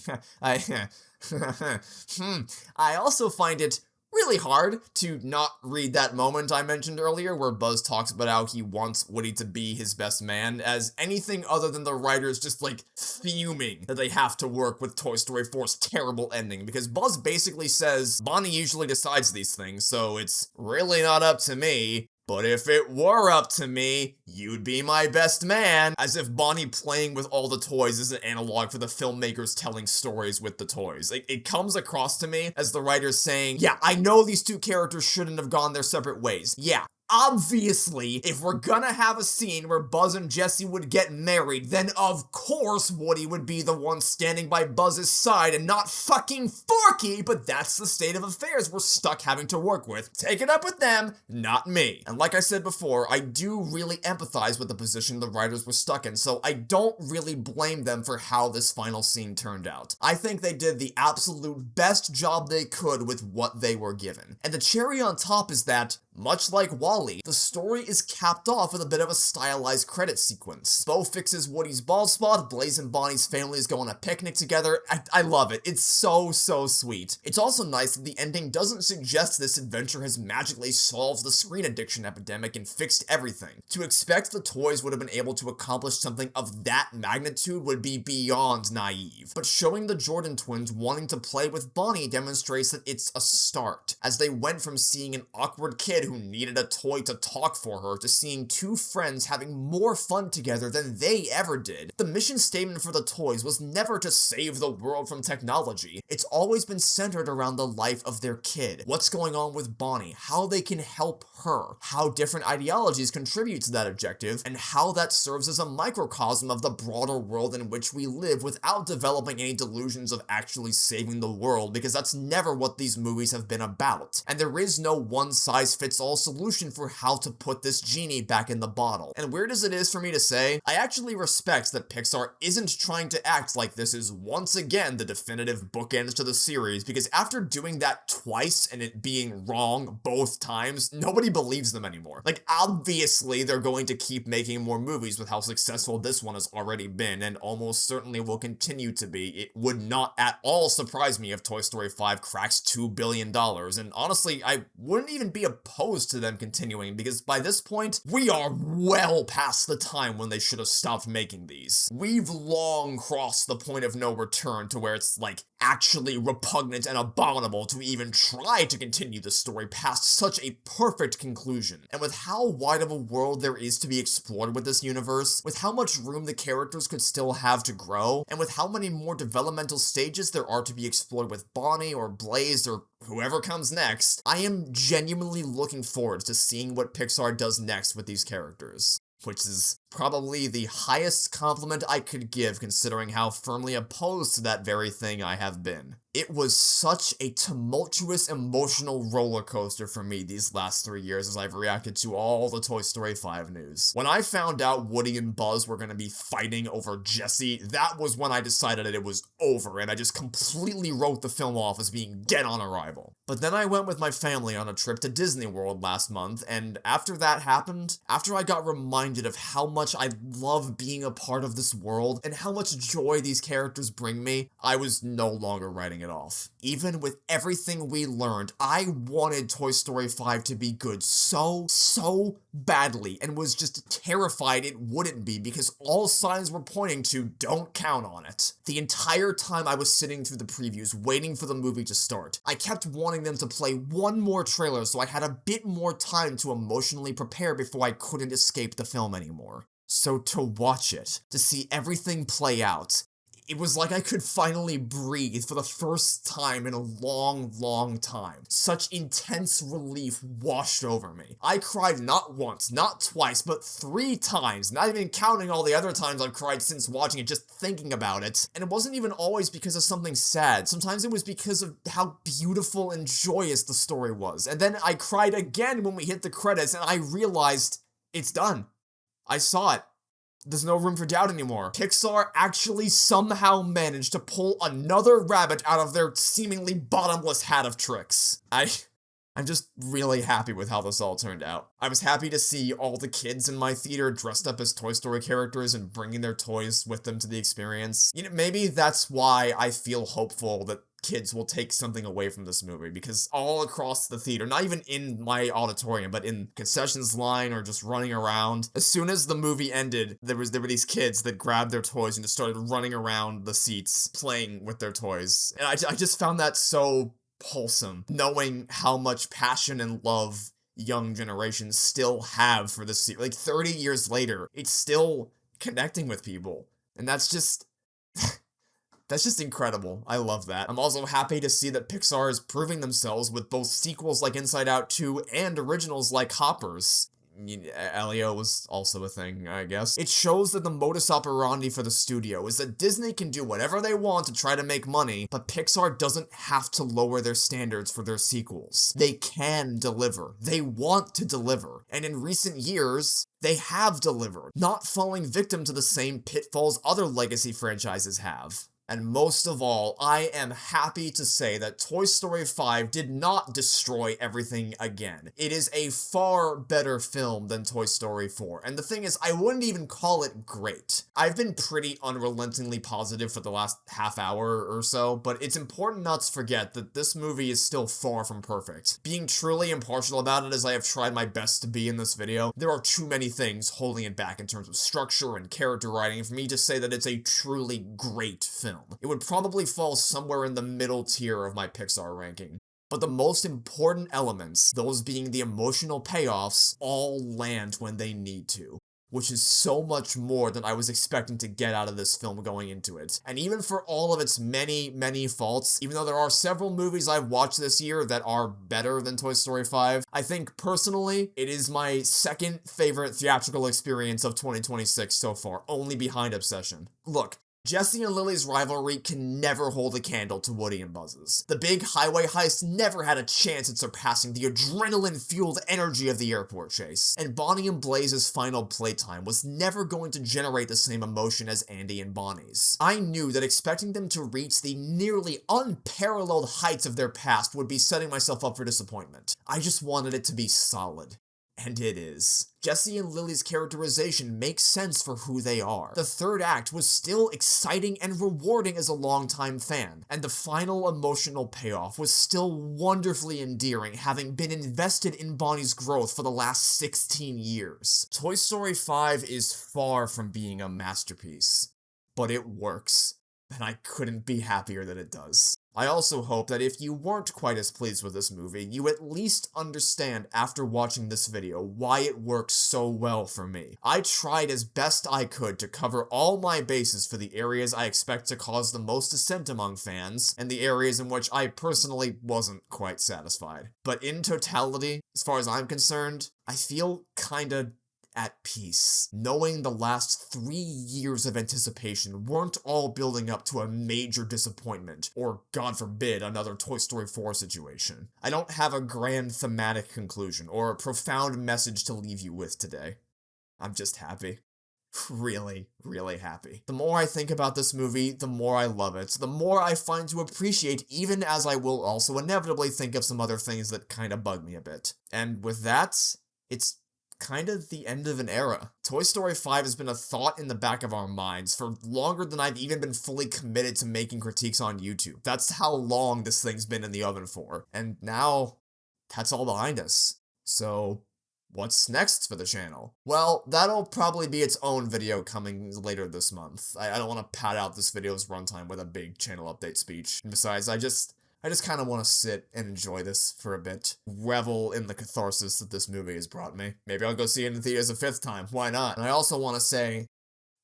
I also find it really hard to not read that moment I mentioned earlier where Buzz talks about how he wants Woody to be his best man as anything other than the writers just like fuming that they have to work with Toy Story 4's terrible ending, because Buzz basically says, Bonnie usually decides these things, so it's really not up to me. But if it were up to me, you'd be my best man. As if Bonnie playing with all the toys is an analog for the filmmakers telling stories with the toys. It comes across to me as the writers saying, yeah, I know these two characters shouldn't have gone their separate ways. Yeah, obviously, if we're gonna have a scene where Buzz and Jessie would get married, then of course Woody would be the one standing by Buzz's side and not fucking Forky, but that's the state of affairs we're stuck having to work with. Take it up with them, not me. And like I said before, I do really empathize with the position the writers were stuck in, so I don't really blame them for how this final scene turned out. I think they did the absolute best job they could with what they were given. And the cherry on top is that, much like Wall-E, the story is capped off with a bit of a stylized credit sequence. Bo fixes Woody's bald spot, Blaze and Bonnie's families go on a picnic together. I love it. It's so sweet. It's also nice that the ending doesn't suggest this adventure has magically solved the screen addiction epidemic and fixed everything. To expect the toys would have been able to accomplish something of that magnitude would be beyond naive. But showing the Jordan twins wanting to play with Bonnie demonstrates that it's a start, as they went from seeing an awkward kid who needed a toy to talk for her to seeing two friends having more fun together than they ever did. The mission statement for the toys was never to save the world from technology. It's always been centered around the life of their kid, what's going on with Bonnie, how they can help her, how different ideologies contribute to that objective, and how that serves as a microcosm of the broader world in which we live without developing any delusions of actually saving the world, because that's never what these movies have been about. And there is no one-size-fits-all solution for how to put this genie back in the bottle. And weird as it is for me to say, I actually respect that Pixar isn't trying to act like this is once again the definitive bookends to the series, because after doing that twice and it being wrong both times, nobody believes them anymore. Like, obviously they're going to keep making more movies with how successful this one has already been, and almost certainly will continue to be. It would not at all surprise me if Toy Story 5 cracks $2 billion, and honestly, I wouldn't even be opposed to them continuing, because by this point, we are well past the time when they should have stopped making these. We've long crossed the point of no return to where it's like actually repugnant and abominable to even try to continue the story past such a perfect conclusion. And with how wide of a world there is to be explored with this universe, with how much room the characters could still have to grow, and with how many more developmental stages there are to be explored with Bonnie or Blaze or whoever comes next, I am genuinely looking forward to seeing what Pixar does next with these characters, which is probably the highest compliment I could give considering how firmly opposed to that very thing I have been. It was such a tumultuous emotional roller coaster for me these last 3 years as I've reacted to all the Toy Story 5 news. When I found out Woody and Buzz were going to be fighting over Jessie, that was when I decided that it was over, and I just completely wrote the film off as being dead on arrival. But then I went with my family on a trip to Disney World last month, and after that happened, after I got reminded of how much I love being a part of this world and how much joy these characters bring me, I was no longer writing it off. Even with everything we learned, I wanted Toy Story 5 to be good so badly, and was just terrified it wouldn't be because all signs were pointing to don't count on it. The entire time I was sitting through the previews, waiting for the movie to start, I kept wanting them to play one more trailer so I had a bit more time to emotionally prepare before I couldn't escape the film anymore. So to watch it, to see everything play out, it was like I could finally breathe for the first time in a long time. Such intense relief washed over me. I cried not once, not twice, but 3 times, not even counting all the other times I've cried since watching it, just thinking about it. And it wasn't even always because of something sad. Sometimes it was because of how beautiful and joyous the story was. And then I cried again when we hit the credits and I realized it's done. I saw it. There's no room for doubt anymore. Pixar actually somehow managed to pull another rabbit out of their seemingly bottomless hat of tricks. I'm just really happy with how this all turned out. I was happy to see all the kids in my theater dressed up as Toy Story characters and bringing their toys with them to the experience. You know, maybe that's why I feel hopeful that kids will take something away from this movie, because all across the theater, not even in my auditorium, but in concessions line or just running around, as soon as the movie ended, there were these kids that grabbed their toys and just started running around the seats, playing with their toys. And I just found that so wholesome, knowing how much passion and love young generations still have for this series. Like 30 years later, it's still connecting with people. And that's just incredible. I love that. I'm also happy to see that Pixar is proving themselves with both sequels like Inside Out 2 and originals like Hoppers. Elio was also a thing, I guess. It shows that the modus operandi for the studio is that Disney can do whatever they want to try to make money, but Pixar doesn't have to lower their standards for their sequels. They can deliver. They want to deliver. And in recent years, they have delivered, not falling victim to the same pitfalls other legacy franchises have. And most of all, I am happy to say that Toy Story 5 did not destroy everything again. It is a far better film than Toy Story 4. And the thing is, I wouldn't even call it great. I've been pretty unrelentingly positive for the last half hour or so, but it's important not to forget that this movie is still far from perfect. Being truly impartial about it, as I have tried my best to be in this video, there are too many things holding it back in terms of structure and character writing for me to say that it's a truly great film. It would probably fall somewhere in the middle tier of my Pixar ranking. But the most important elements, those being the emotional payoffs, all land when they need to, which is so much more than I was expecting to get out of this film going into it. And even for all of its many faults, even though there are several movies I've watched this year that are better than Toy Story 5, I think personally, it is my second favorite theatrical experience of 2026 so far, only behind Obsession. Look, Jessie and Lily's rivalry can never hold a candle to Woody and Buzz's. The big highway heist never had a chance at surpassing the adrenaline-fueled energy of the airport chase. And Bonnie and Blaze's final playtime was never going to generate the same emotion as Andy and Bonnie's. I knew that expecting them to reach the nearly unparalleled heights of their past would be setting myself up for disappointment. I just wanted it to be solid. And it is. Jessie and Lily's characterization makes sense for who they are. The third act was still exciting and rewarding as a longtime fan, and the final emotional payoff was still wonderfully endearing, having been invested in Bonnie's growth for the last 16 years. Toy Story 5 is far from being a masterpiece, but it works, and I couldn't be happier that it does. I also hope that if you weren't quite as pleased with this movie, you at least understand after watching this video why it works so well for me. I tried as best I could to cover all my bases for the areas I expect to cause the most dissent among fans, and the areas in which I personally wasn't quite satisfied. But in totality, as far as I'm concerned, I feel kinda at peace, knowing the last 3 years of anticipation weren't all building up to a major disappointment, or God forbid, another Toy Story 4 situation. I don't have a grand thematic conclusion, or a profound message to leave you with today. I'm just happy. Really happy. The more I think about this movie, the more I love it, the more I find to appreciate, even as I will also inevitably think of some other things that kinda bug me a bit. And with that, it's kind of the end of an era. Toy Story 5 has been a thought in the back of our minds for longer than I've even been fully committed to making critiques on YouTube. That's how long this thing's been in the oven for. And now, that's all behind us. So, what's next for the channel? Well, that'll probably be its own video coming later this month. I don't want to pad out this video's runtime with a big channel update speech. And besides, I just kind of want to sit and enjoy this for a bit. Revel in the catharsis that this movie has brought me. Maybe I'll go see it in the theaters a 5th time. Why not? And I also want to say,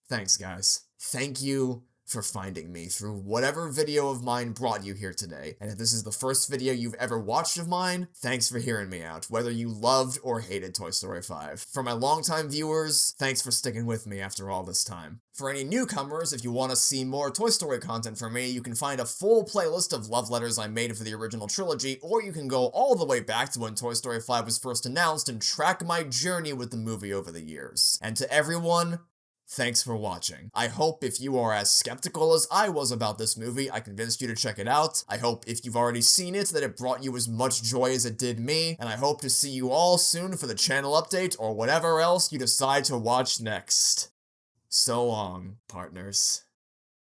thanks guys. Thank you for finding me through whatever video of mine brought you here today. And if this is the first video you've ever watched of mine, thanks for hearing me out, whether you loved or hated Toy Story 5. For my longtime viewers, thanks for sticking with me after all this time. For any newcomers, if you want to see more Toy Story content from me, you can find a full playlist of love letters I made for the original trilogy, or you can go all the way back to when Toy Story 5 was first announced and track my journey with the movie over the years. And to everyone, thanks for watching. I hope if you are as skeptical as I was about this movie, I convinced you to check it out. I hope if you've already seen it, that it brought you as much joy as it did me, and I hope to see you all soon for the channel update or whatever else you decide to watch next. So long, partners.